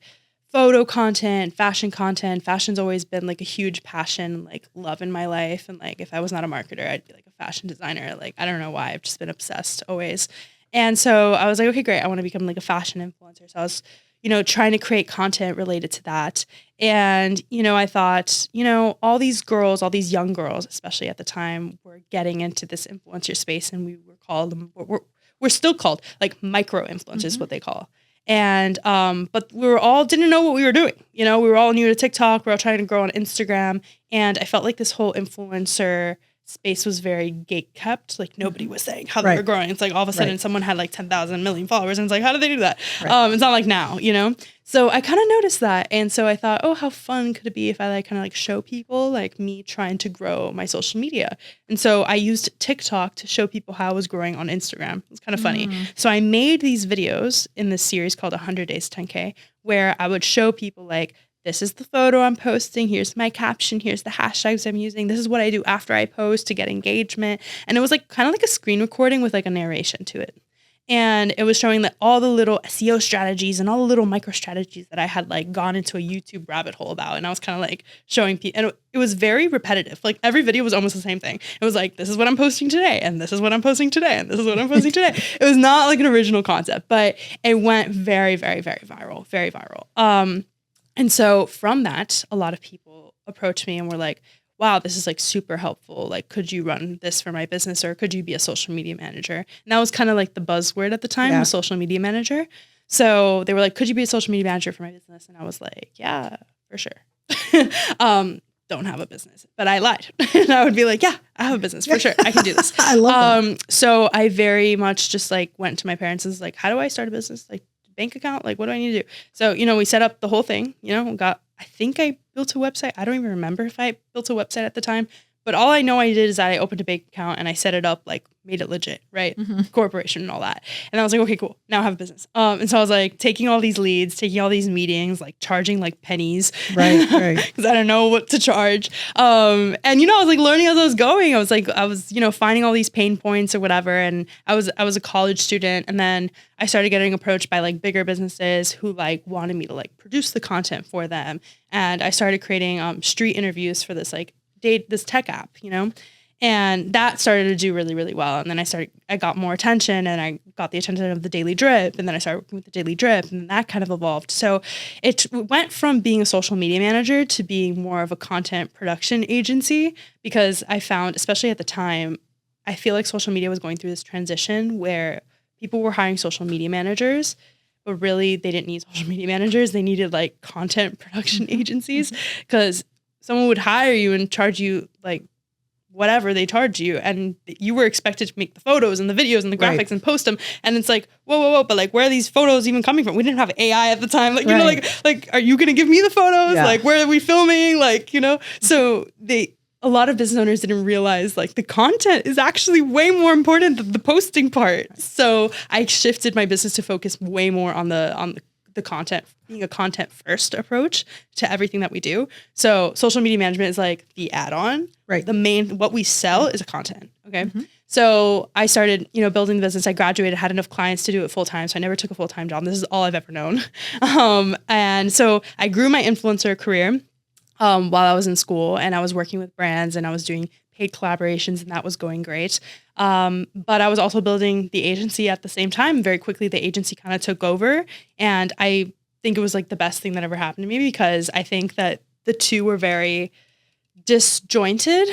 photo content, fashion content. Fashion's always been like a huge passion, like love in my life. And like if I was not a marketer, I'd be like a fashion designer. Like I don't know why. I've just been obsessed always. And so I was like, okay, great. I want to become like a fashion influencer. So I was trying to create content related to that. And, I thought, all these girls, all these young girls, especially at the time, were getting into this influencer space. And we were called them, we're still called like micro influencers, what they call. And, but we were all didn't know what we were doing. We were all new to TikTok. We were all trying to grow on Instagram. And I felt like this whole influencer space was very gate kept. Like nobody was saying how they were growing. It's like all of a sudden someone had like 10,000 million followers. And it's like, how did they do that? It's not like now, So I kind of noticed that. And so I thought, oh, how fun could it be if I like kind of like show people like me trying to grow my social media. And so I used TikTok to show people how I was growing on Instagram. It's kind of funny. So I made these videos in this series called 100 Days 10K, where I would show people like, this is the photo I'm posting. Here's my caption. Here's the hashtags I'm using. This is what I do after I post to get engagement. And it was like kind of like a screen recording with like a narration to it. And it was showing that all the little SEO strategies and all the little micro strategies that I had like gone into a YouTube rabbit hole about. And I was kind of like showing people, and it was very repetitive. Like every video was almost the same thing. It was like, this is what I'm posting today. And this is what I'm posting today. And this is what I'm posting today. It was not like an original concept, but it went very, very, very viral, very viral. And so from that, a lot of people approached me and were like, wow, this is like super helpful. Like, could you run this for my business or could you be a social media manager? And that was kind of like the buzzword at the time, a social media manager. So they were like, could you be a social media manager for my business? And I was like, yeah, for sure. don't have a business, but I lied. And I would be like, yeah, I have a business for sure. I can do this. I love that. So I very much just like went to my parents and was like, how do I start a business? Like bank account? Like, what do I need to do? So, we set up the whole thing, I think I built a website. I don't even remember if I built a website at the time, but all I know I did is that I opened a bank account and I set it up, like made it legit, right? Corporation and all that. And I was like, okay, cool. Now I have a business. And so I was like taking all these leads, taking all these meetings, like charging like pennies. Right. Because I don't know what to charge. And, I was like learning as I was going. I was, finding all these pain points or whatever. And I was a college student. And then I started getting approached by like bigger businesses who like wanted me to like produce the content for them. And I started creating street interviews for this like this tech app, and that started to do really, really well. And then I got more attention, and I got the attention of the Daily Drip, and then I started working with the Daily Drip, and that kind of evolved. So it went from being a social media manager to being more of a content production agency, because I found, especially at the time, I feel like social media was going through this transition where people were hiring social media managers, but really they didn't need social media managers. They needed like content production agencies, because someone would hire you and charge you like whatever they charge you, and you were expected to make the photos and the videos and the graphics and post them. And it's like, whoa, but like, where are these photos even coming from? We didn't have AI at the time. Like, like, are you going to give me the photos? Yeah. Like, where are we filming? Like, so a lot of business owners didn't realize like the content is actually way more important than the posting part. So I shifted my business to focus way more on the content, being a content first approach to everything that we do. So social media management is like the add-on, right? The main, what we sell is content. Okay. So I started, building the business. I graduated, had enough clients to do it full time. So I never took a full-time job. This is all I've ever known. And so I grew my influencer career while I was in school, and I was working with brands, and I was doing paid collaborations, and that was going great. But I was also building the agency at the same time. Very quickly, the agency kind of took over, and I think it was like the best thing that ever happened to me, because I think that the two were very disjointed.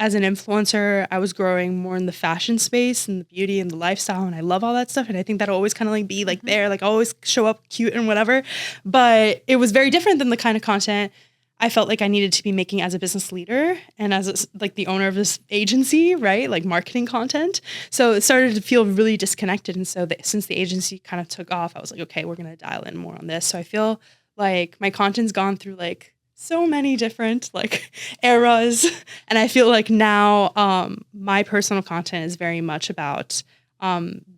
As an influencer, I was growing more in the fashion space and the beauty and the lifestyle, and I love all that stuff. And I think that'll always kind of like be like there, like always show up cute and whatever. But it was very different than the kind of content I felt like I needed to be making as a business leader and as like the owner of this agency, right? Like marketing content. So it started to feel really disconnected. And so since the agency kind of took off, I was like, okay, we're going to dial in more on this. So I feel like my content's gone through like so many different like eras. And I feel like now my personal content is very much about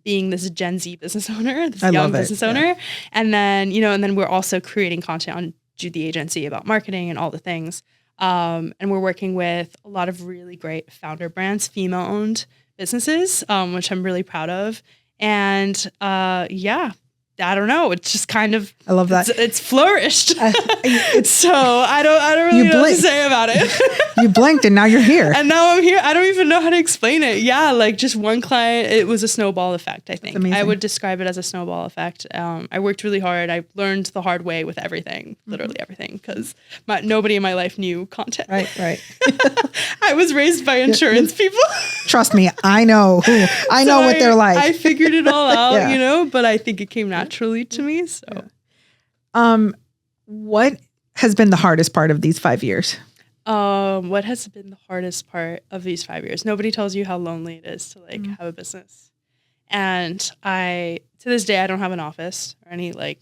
being this Gen Z business owner, this young business owner. Yeah. And then, we're also creating content on Jude The Agency about marketing and all the things. And we're working with a lot of really great founder brands, female-owned businesses, which I'm really proud of. And I don't know. It's just kind of, I love that. It's flourished. So I don't really know what to say about it. You blinked and now you're here. And now I'm here. I don't even know how to explain it. Yeah. Like just one client, it was a snowball effect, I think. I would describe it as a snowball effect. I worked really hard. I learned the hard way with everything, literally everything, because nobody in my life knew content. Right. I was raised by insurance people. Trust me. I know what they're like. I figured it all out, but I think it came naturally to me. So, what has been the hardest part of these 5 years? What has been the hardest part of these 5 years? Nobody tells you how lonely it is to like have a business. And to this day, I don't have an office or any like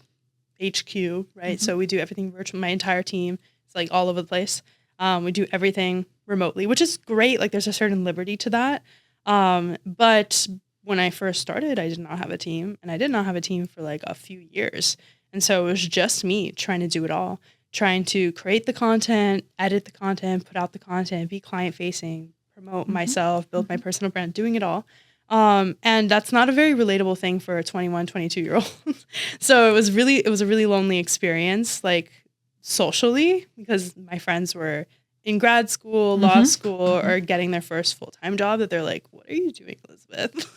HQ, right? So we do everything virtual. My entire team is like all over the place. We do everything remotely, which is great. Like there's a certain liberty to that. But when I first started, I did not have a team, and I did not have a team for like a few years. And so it was just me trying to do it all, trying to create the content, edit the content, put out the content, be client facing, promote myself, build my personal brand, doing it all. And that's not a very relatable thing for a 21, 22-year-old. So it was a really lonely experience, like socially, because my friends were in grad school, law school, or getting their first full-time job that they're like, what are you doing, Elizabeth?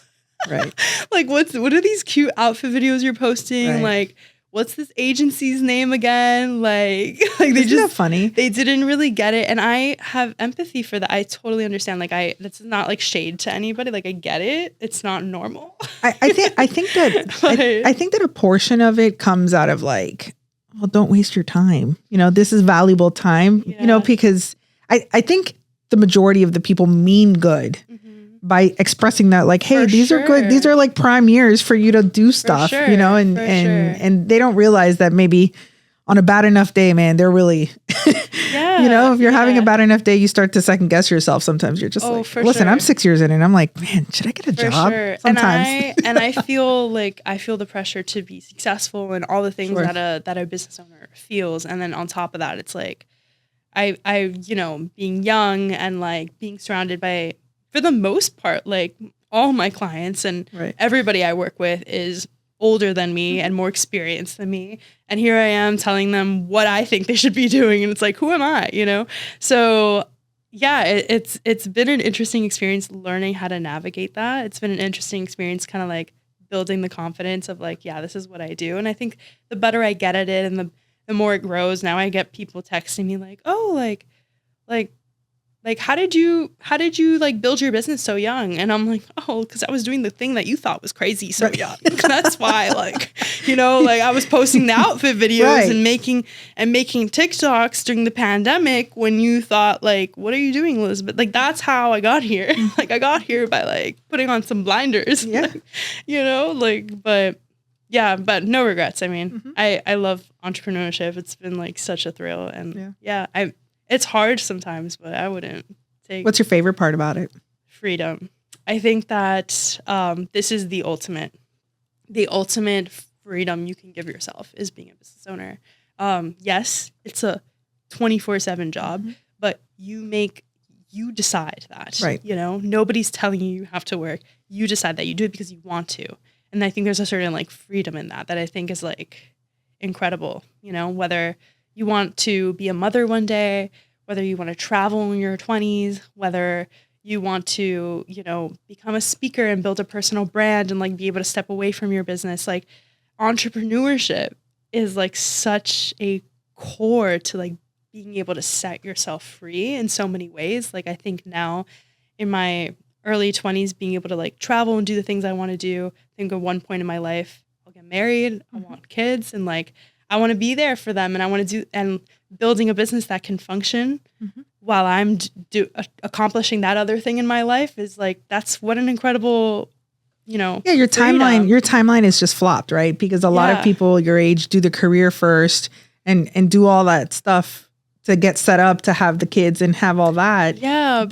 Right. Like, what are these cute outfit videos you're posting? Right. Like, what's this agency's name again? Like Isn't that funny? They didn't really get it. And I have empathy for that. I totally understand. Like that's not like shade to anybody. Like I get it. It's not normal. I think that a portion of it comes out of like well, don't waste your time. This is valuable time, because I think the majority of the people mean good by expressing that, like, hey, these are good. These are like prime years for you to do stuff, and they don't realize that maybe on a bad enough day, man, they're really, if you're having a bad enough day, you start to second guess yourself. Sometimes you're just listen, I'm 6 years in and I'm like, man, should I get a job? Sometimes. And I feel the pressure to be successful and all the things that a business owner feels. And then on top of that, it's like, I being young and like being surrounded by, for the most part, like all my clients and everybody I work with is older than me and more experienced than me. And here I am telling them what I think they should be doing. And it's like, who am I, So yeah, it's been an interesting experience learning how to navigate that. It's been an interesting experience kind of like building the confidence of like, yeah, this is what I do. And I think the better I get at it and the more it grows, now I get people texting me like, oh, like, how did you like build your business so young? And I'm like, oh, because I was doing the thing that you thought was crazy so young. That's why, like, I was posting the outfit videos and making TikToks during the pandemic when you thought like, what are you doing, Elizabeth? Like, that's how I got here. Like, I got here by like putting on some blinders. Yeah. But no regrets. I mean, I love entrepreneurship. It's been like such a thrill, and it's hard sometimes, but I wouldn't take. What's your favorite part about it? Freedom. I think that this is the ultimate freedom you can give yourself is being a business owner. Yes, it's a 24/7 job, but you decide that, right? Nobody's telling you have to work. You decide that you do it because you want to. And I think there's a certain like freedom in that I think is like incredible, whether you want to be a mother one day, whether you want to travel in your 20s, whether you want to, become a speaker and build a personal brand and like be able to step away from your business. Like entrepreneurship is like such a core to like being able to set yourself free in so many ways. Like I think now in my early 20s, being able to like travel and do the things I want to do. I think at one point in my life, I'll get married, I want kids, and like I want to be there for them, and I want to do and building a business that can function while I'm accomplishing that other thing in my life is like that's what an incredible, your timeline is just flopped, right? Because a lot of people your age do the career first and do all that stuff to get set up to have the kids and have all that. Yeah,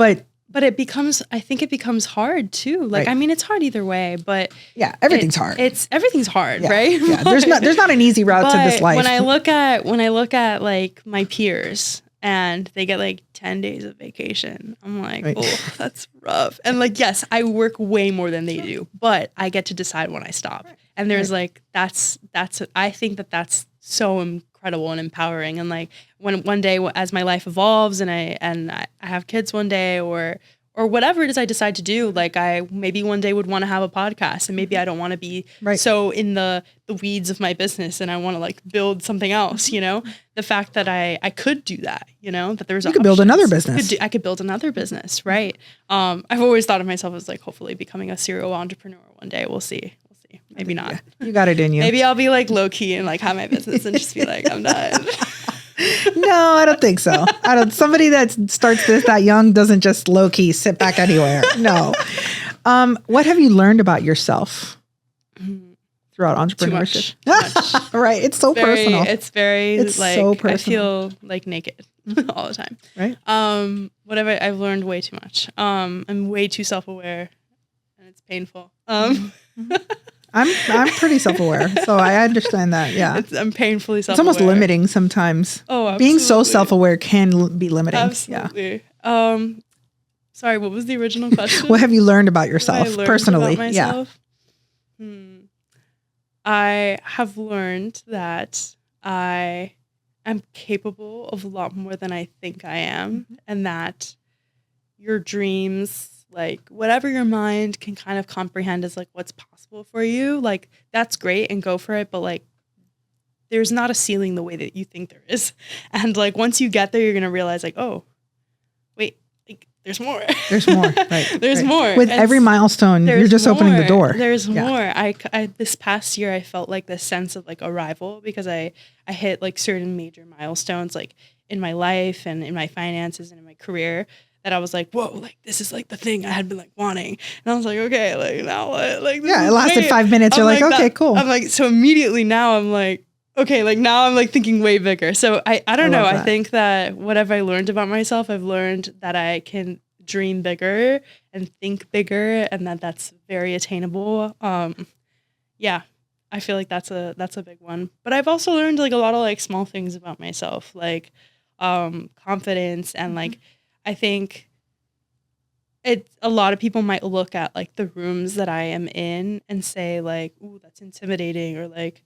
But I think it becomes hard too. Like, I mean, it's hard either way, but yeah, everything's hard. Everything's hard, right? Yeah. There's not an easy route to this life. When I look at like my peers and they get like 10 days of vacation, I'm like, oh, that's rough. And like, yes, I work way more than they do, but I get to decide when I stop. And there's like, I think that's so incredible and empowering. And like when one day as my life evolves and I have kids one day or whatever it is I decide to do, like I maybe one day would want to have a podcast and maybe I don't want to be so in the weeds of my business and I want to like build something else, the fact that I could do that, that there's you could build another business. I could build another business. Right. I've always thought of myself as like hopefully becoming a serial entrepreneur one day. We'll see. Maybe not. Yeah, you got it in you. Maybe I'll be like low key and like have my business and just be like, I'm done. No, I don't think so. Somebody that starts that young doesn't just low key sit back anywhere. No. What have you learned about yourself throughout entrepreneurship? Too much. Right. It's so personal. It's like, so personal. I feel like naked all the time. Right. I've learned way too much. I'm way too self-aware and it's painful. I'm pretty self-aware, so I understand that. Yeah, I'm painfully self-aware. It's almost limiting sometimes. Oh, absolutely. Being so self-aware can be limiting. Absolutely. Yeah. Sorry, what was the original question? What have you learned about yourself personally? About myself? Yeah. I have learned that I am capable of a lot more than I think I am, and that your dreams, like whatever your mind can kind of comprehend as like what's possible for you, like that's great and go for it. But like, there's not a ceiling the way that you think there is. And like, once you get there, you're going to realize like, oh, wait, like there's more. There's more. Right. There's more. With every milestone, you're just opening the door. There's more. I this past year, I felt like this sense of like arrival because I hit like certain major milestones like in my life and in my finances and in my career that I was like, whoa, like this is like the thing I had been like wanting. And I was like, okay, like now what? Like, this it lasted 5 minutes. You're like, okay, cool. I'm like, so immediately now I'm like, okay, like now I'm like thinking way bigger. So I don't know. I think that what have I learned about myself? I've learned that I can dream bigger and think bigger and that's very attainable. Yeah, I feel like that's a big one. But I've also learned like a lot of like small things about myself, like confidence and like I think a lot of people might look at like the rooms that I am in and say like, ooh, that's intimidating or like,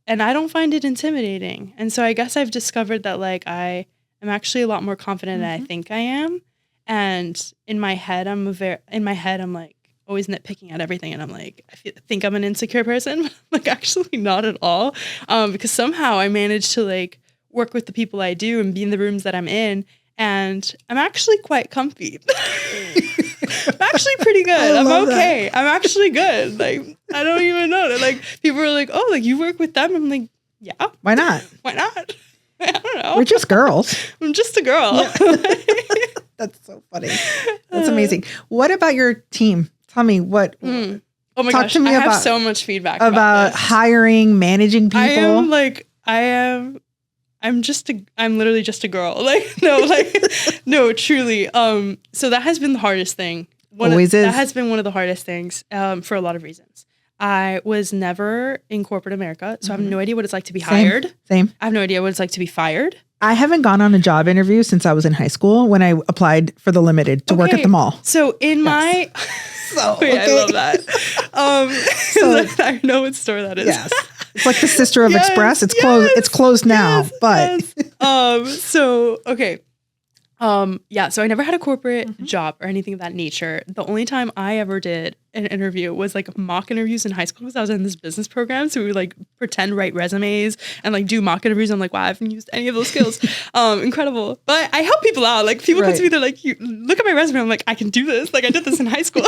and I don't find it intimidating. And so I guess I've discovered that like I am actually a lot more confident than I think I am. And in my head, I'm like always nitpicking at everything. And I'm like, think I'm an insecure person, like actually not at all. Because somehow I managed to like work with the people I do and be in the rooms that I'm in. And I'm actually quite comfy. I'm actually pretty good. I'm okay. That. I'm actually good. Like, I don't even know. Like, people are like, oh, like you work with them? I'm like, yeah. Why not? Why not? I don't know. We're just girls. I'm just a girl. Yeah. That's so funny. That's amazing. What about your team? Tell me what. Oh my gosh. I have so much feedback about hiring, managing people. I'm literally just a girl. Like, no, truly. So that has been the hardest thing. That has been one of the hardest things for a lot of reasons. I was never in corporate America, so I have no idea what it's like to be hired. Same. I have no idea what it's like to be fired. I haven't gone on a job interview since I was in high school when I applied for the limited to work at the mall. So in my... I love that. I know what store that is. Yes. It's like the sister of Express. It's closed. It's closed now, but. So I never had a corporate job or anything of that nature. The only time I ever did an interview was like mock interviews in high school because I was in this business program. So we would like pretend write resumes and like do mock interviews. I'm like, wow, I haven't used any of those skills. Incredible. But I help people out. Like people come to me, they're like, you look at my resume. I'm like, I can do this. Like I did this in high school.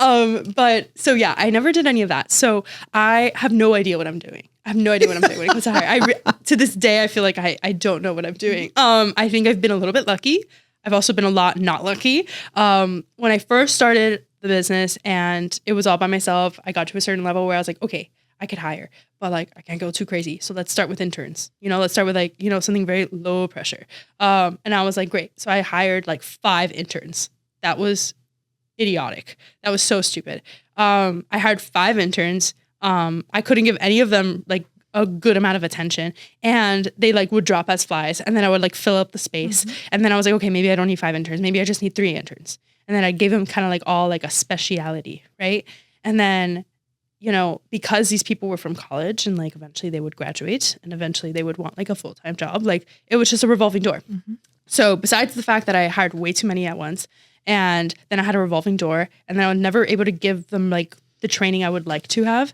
I never did any of that. So I have no idea what I'm doing. I have no idea what I'm doing when it comes to hire. To this day, I feel like I don't know what I'm doing. I think I've been a little bit lucky. I've also been a lot not lucky. When I first started the business and it was all by myself, I got to a certain level where I was like, okay, I could hire, but like I can't go too crazy. So let's start with interns. Let's start with like, something very low pressure. And I was like, great. So I hired like 5 interns. That was idiotic. That was so stupid. I hired 5 interns. I couldn't give any of them like a good amount of attention and they like would drop as flies and then I would like fill up the space. And then I was like, okay, maybe I don't need 5 interns. Maybe I just need 3 interns. And then I gave them kind of like all like a speciality. Right. And then, because these people were from college and like eventually they would graduate and eventually they would want like a full-time job. Like it was just a revolving door. So besides the fact that I hired way too many at once and then I had a revolving door and then I was never able to give them like the training I would like to have.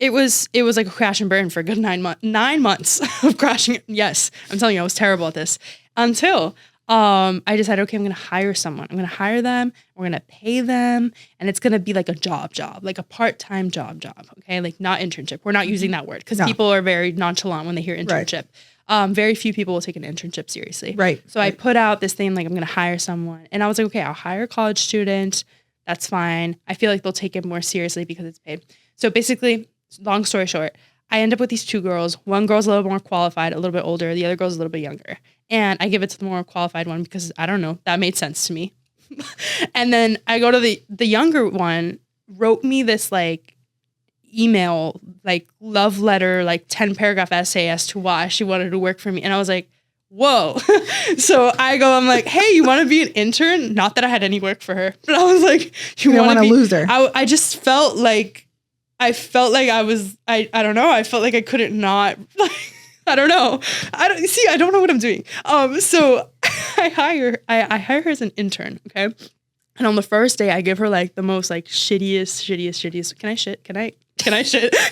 It was like a crash and burn for a good 9 months of crashing. Yes. I'm telling you, I was terrible at this until, I decided, okay, I'm going to hire someone. I'm going to hire them. We're going to pay them. And it's going to be like a job, like a part-time job. Okay. Like not internship. We're not using that word because people are very nonchalant when they hear internship. Very few people will take an internship seriously. Right. So I put out this thing, like I'm going to hire someone and I was like, okay, I'll hire a college student. That's fine. I feel like they'll take it more seriously because it's paid. So basically, long story short, I end up with these 2 girls. One girl's a little more qualified, a little bit older. The other girl's a little bit younger. And I give it to the more qualified one because, I don't know, that made sense to me. And then I go to the younger one, wrote me this like email, like love letter, like 10-paragraph essay as to why she wanted to work for me. And I was like, whoa. So I'm like, hey, you want to be an intern? Not that I had any work for her, but I was like, you want to lose her. I just felt like, I don't know. I felt like I couldn't not, like, I don't know. I don't know what I'm doing. So I hire her as an intern. Okay. And on the first day I give her like the most like shittiest. Can I shit?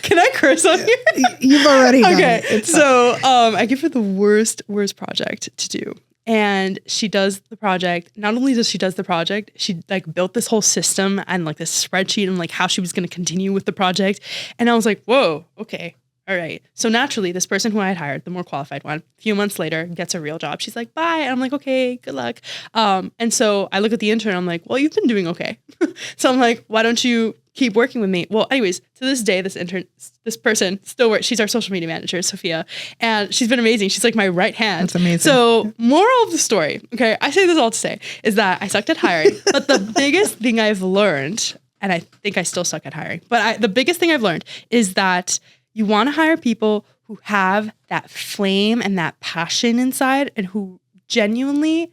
Can I curse on here? You've already done it. So I give her the worst project to do. and she does the project. Not only does she does the project, she like built this whole system and like this spreadsheet and like how she was going to continue with the project. And I was like, whoa, okay. All right. So naturally, this person who I had hired, the more qualified one, a few months later gets a real job. She's like, bye. And I'm like, okay, good luck. And so I look at the intern. I'm like, well, you've been doing okay. So I'm like, why don't you keep working with me? Well, anyways, to this day, this person still works. She's our social media manager, Sophia, and she's been amazing. She's like my right hand. That's amazing. So moral of the story, okay, I say this all to say, is that I sucked at hiring, but the biggest thing I've learned, and I think I still suck at hiring, but the biggest thing I've learned is that you want to hire people who have that flame and that passion inside and who genuinely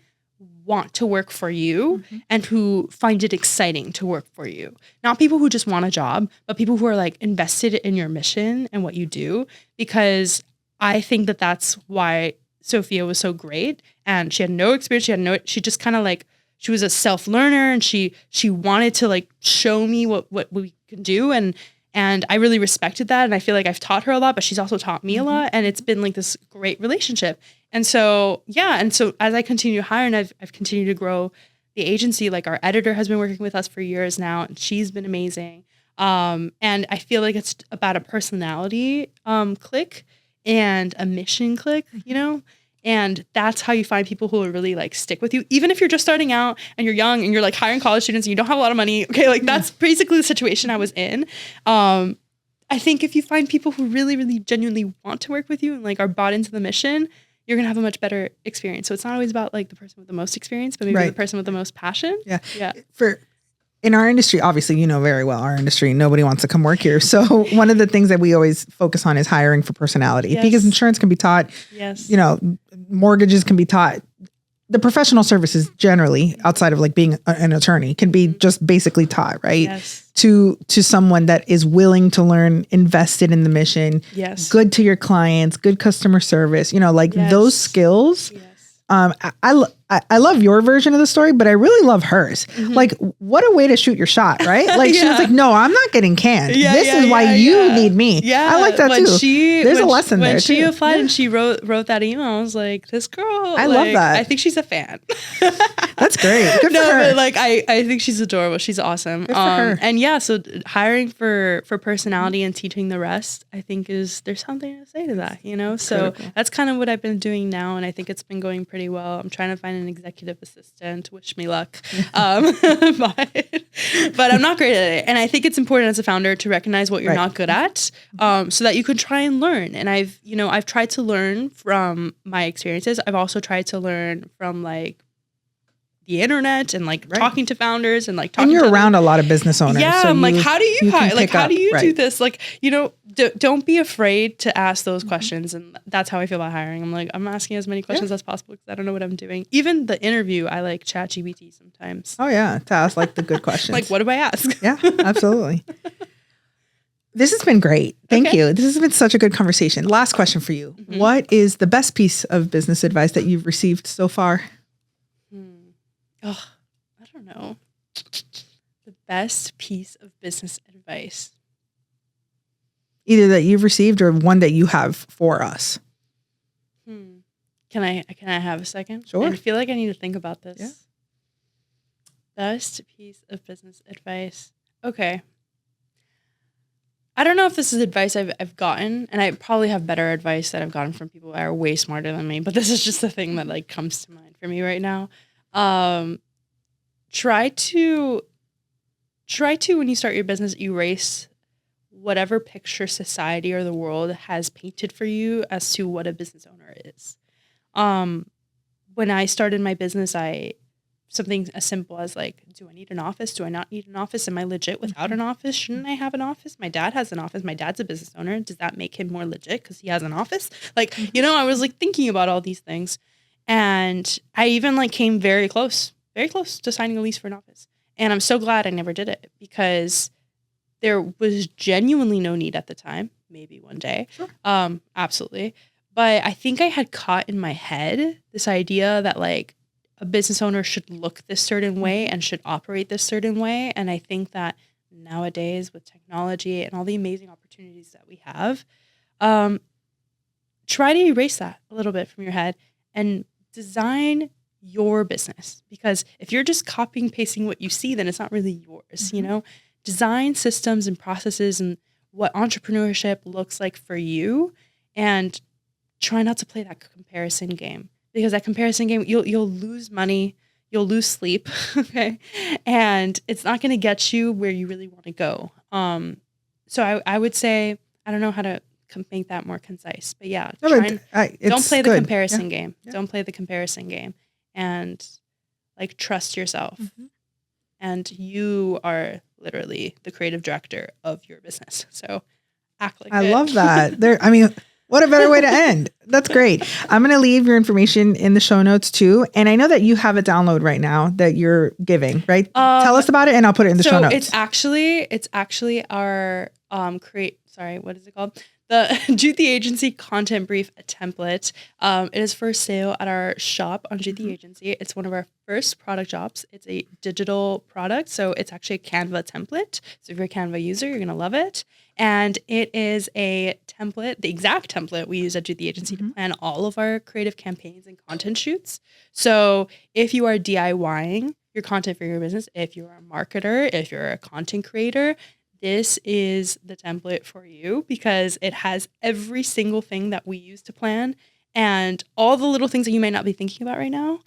want to work for you and who find it exciting to work for you. Not people who just want a job, but people who are like invested in your mission and what you do. Because I think that that's why Sophia was so great. And she had no experience. She just kind of like, she was a self-learner and she wanted to like show me what we can do. And I really respected that. And I feel like I've taught her a lot, but she's also taught me a lot. And it's been like this great relationship. And so, yeah. And so as I continue to hire and I've continued to grow the agency, like our editor has been working with us for years now and she's been amazing. And I feel like it's about a personality click and a mission click, you know? And that's how you find people who will really like stick with you. Even if you're just starting out and you're young and you're like hiring college students and you don't have a lot of money. Okay. Like that's basically the situation I was in. I think if you find people who really, really genuinely want to work with you and like are bought into the mission, you're going to have a much better experience. So it's not always about like the person with the most experience, but maybe the person with the most passion. Yeah. In our industry, obviously, you know very well our industry, nobody wants to come work here. So one of the things that we always focus on is hiring for personality because insurance can be taught, you know, mortgages can be taught. The professional services generally outside of like being an attorney can be just basically taught, right? Yes. To someone that is willing to learn, invested in the mission, good to your clients, good customer service, you know, like those skills. I love your version of the story, but I really love hers. Like, what a way to shoot your shot, right? Like, she was like, no, I'm not getting canned. This is why you need me. Yeah. I like that too. There's a lesson there too. When she applied and she wrote that email, I was like, this girl, I love that. I think she's a fan. That's great. Good for her. But like, I think she's adorable. She's awesome. Good for her. And yeah, so hiring for personality and teaching the rest, I think there's something to say to that, you know? So that's kind of what I've been doing now. And I think it's been going pretty well. I'm trying to find an executive assistant. Wish me luck. But I'm not great at it. And I think it's important as a founder to recognize what you're not good at, so that you can try and learn. And I've tried to learn from my experiences. I've also tried to learn from like the internet and like talking to founders and like talking and you're to around a lot of business owners. Yeah, so I'm like, how do you hire? Like, how do you right. do this? Like, you know, don't be afraid to ask those questions. And that's how I feel about hiring. I'm like, I'm asking as many questions as possible because I don't know what I'm doing. Even the interview, I like ChatGPT sometimes. Oh yeah, to ask like the good questions. Like, what do I ask? Yeah, absolutely. This has been great. Thank you. This has been such a good conversation. Last question for you. What is the best piece of business advice that you've received so far? Oh, I don't know. The best piece of business advice. Either that you've received or one that you have for us. Can I have a second? Sure. I feel like I need to think about this. Yeah. Best piece of business advice. Okay. I don't know if this is advice I've gotten, and I probably have better advice that I've gotten from people that are way smarter than me, but this is just the thing that like comes to mind for me right now. Try to when you start your business, erase whatever picture society or the world has painted for you as to what a business owner is. When I started my business, something as simple as like, do I need an office? Do I not need an office? Am I legit without an office? Shouldn't I have an office? My dad has an office. My dad's a business owner. Does that make him more legit because he has an office? Like, you know, I was like thinking about all these things. And I even like came very close to signing a lease for an office. And I'm so glad I never did it because there was genuinely no need at the time. Maybe one day. Sure. Absolutely. But I think I had caught in my head this idea that like a business owner should look this certain way and should operate this certain way. And I think that nowadays with technology and all the amazing opportunities that we have, try to erase that a little bit from your head and design your business, because if you're just copying pasting what you see, then it's not really yours. You know, design systems and processes and what entrepreneurship looks like for you, and try not to play that comparison game, because that comparison game, you'll lose money, you'll lose sleep, okay, and it's not going to get you where you really want to go. So I would say, I don't know how to make that more concise, but yeah, don't play the comparison game. Yeah. Don't play the comparison game, and like trust yourself. And you are literally the creative director of your business. So act like I love that. I mean, what a better way to end. That's great. I'm going to leave your information in the show notes too. And I know that you have a download right now that you're giving, right? Tell us about it and I'll put it in the show notes. It's actually our what is it called? The Jude The Agency content brief template. It is for sale at our shop on Jude The Agency. It's one of our first product drops. It's a digital product, so it's actually a Canva template. So if you're a Canva user, you're gonna love it. And it is a template, the exact template we use at Jude The Agency to plan all of our creative campaigns and content shoots. So if you are DIYing your content for your business, if you're a marketer, if you're a content creator, this is the template for you, because it has every single thing that we use to plan, and all the little things that you might not be thinking about right now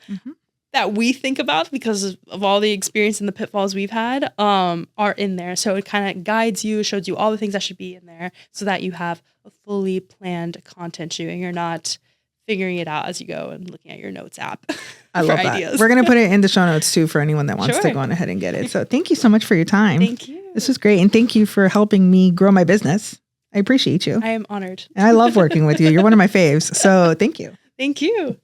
that we think about because of all the experience and the pitfalls we've had are in there. So it kind of guides you, shows you all the things that should be in there so that you have a fully planned content shoot and you're not figuring it out as you go and looking at your notes app. I love that. We're going to put it in the show notes too for anyone that wants to go on ahead and get it. So thank you so much for your time. Thank you. This was great. And thank you for helping me grow my business. I appreciate you. I am honored. And I love working with you. You're one of my faves. So thank you. Thank you.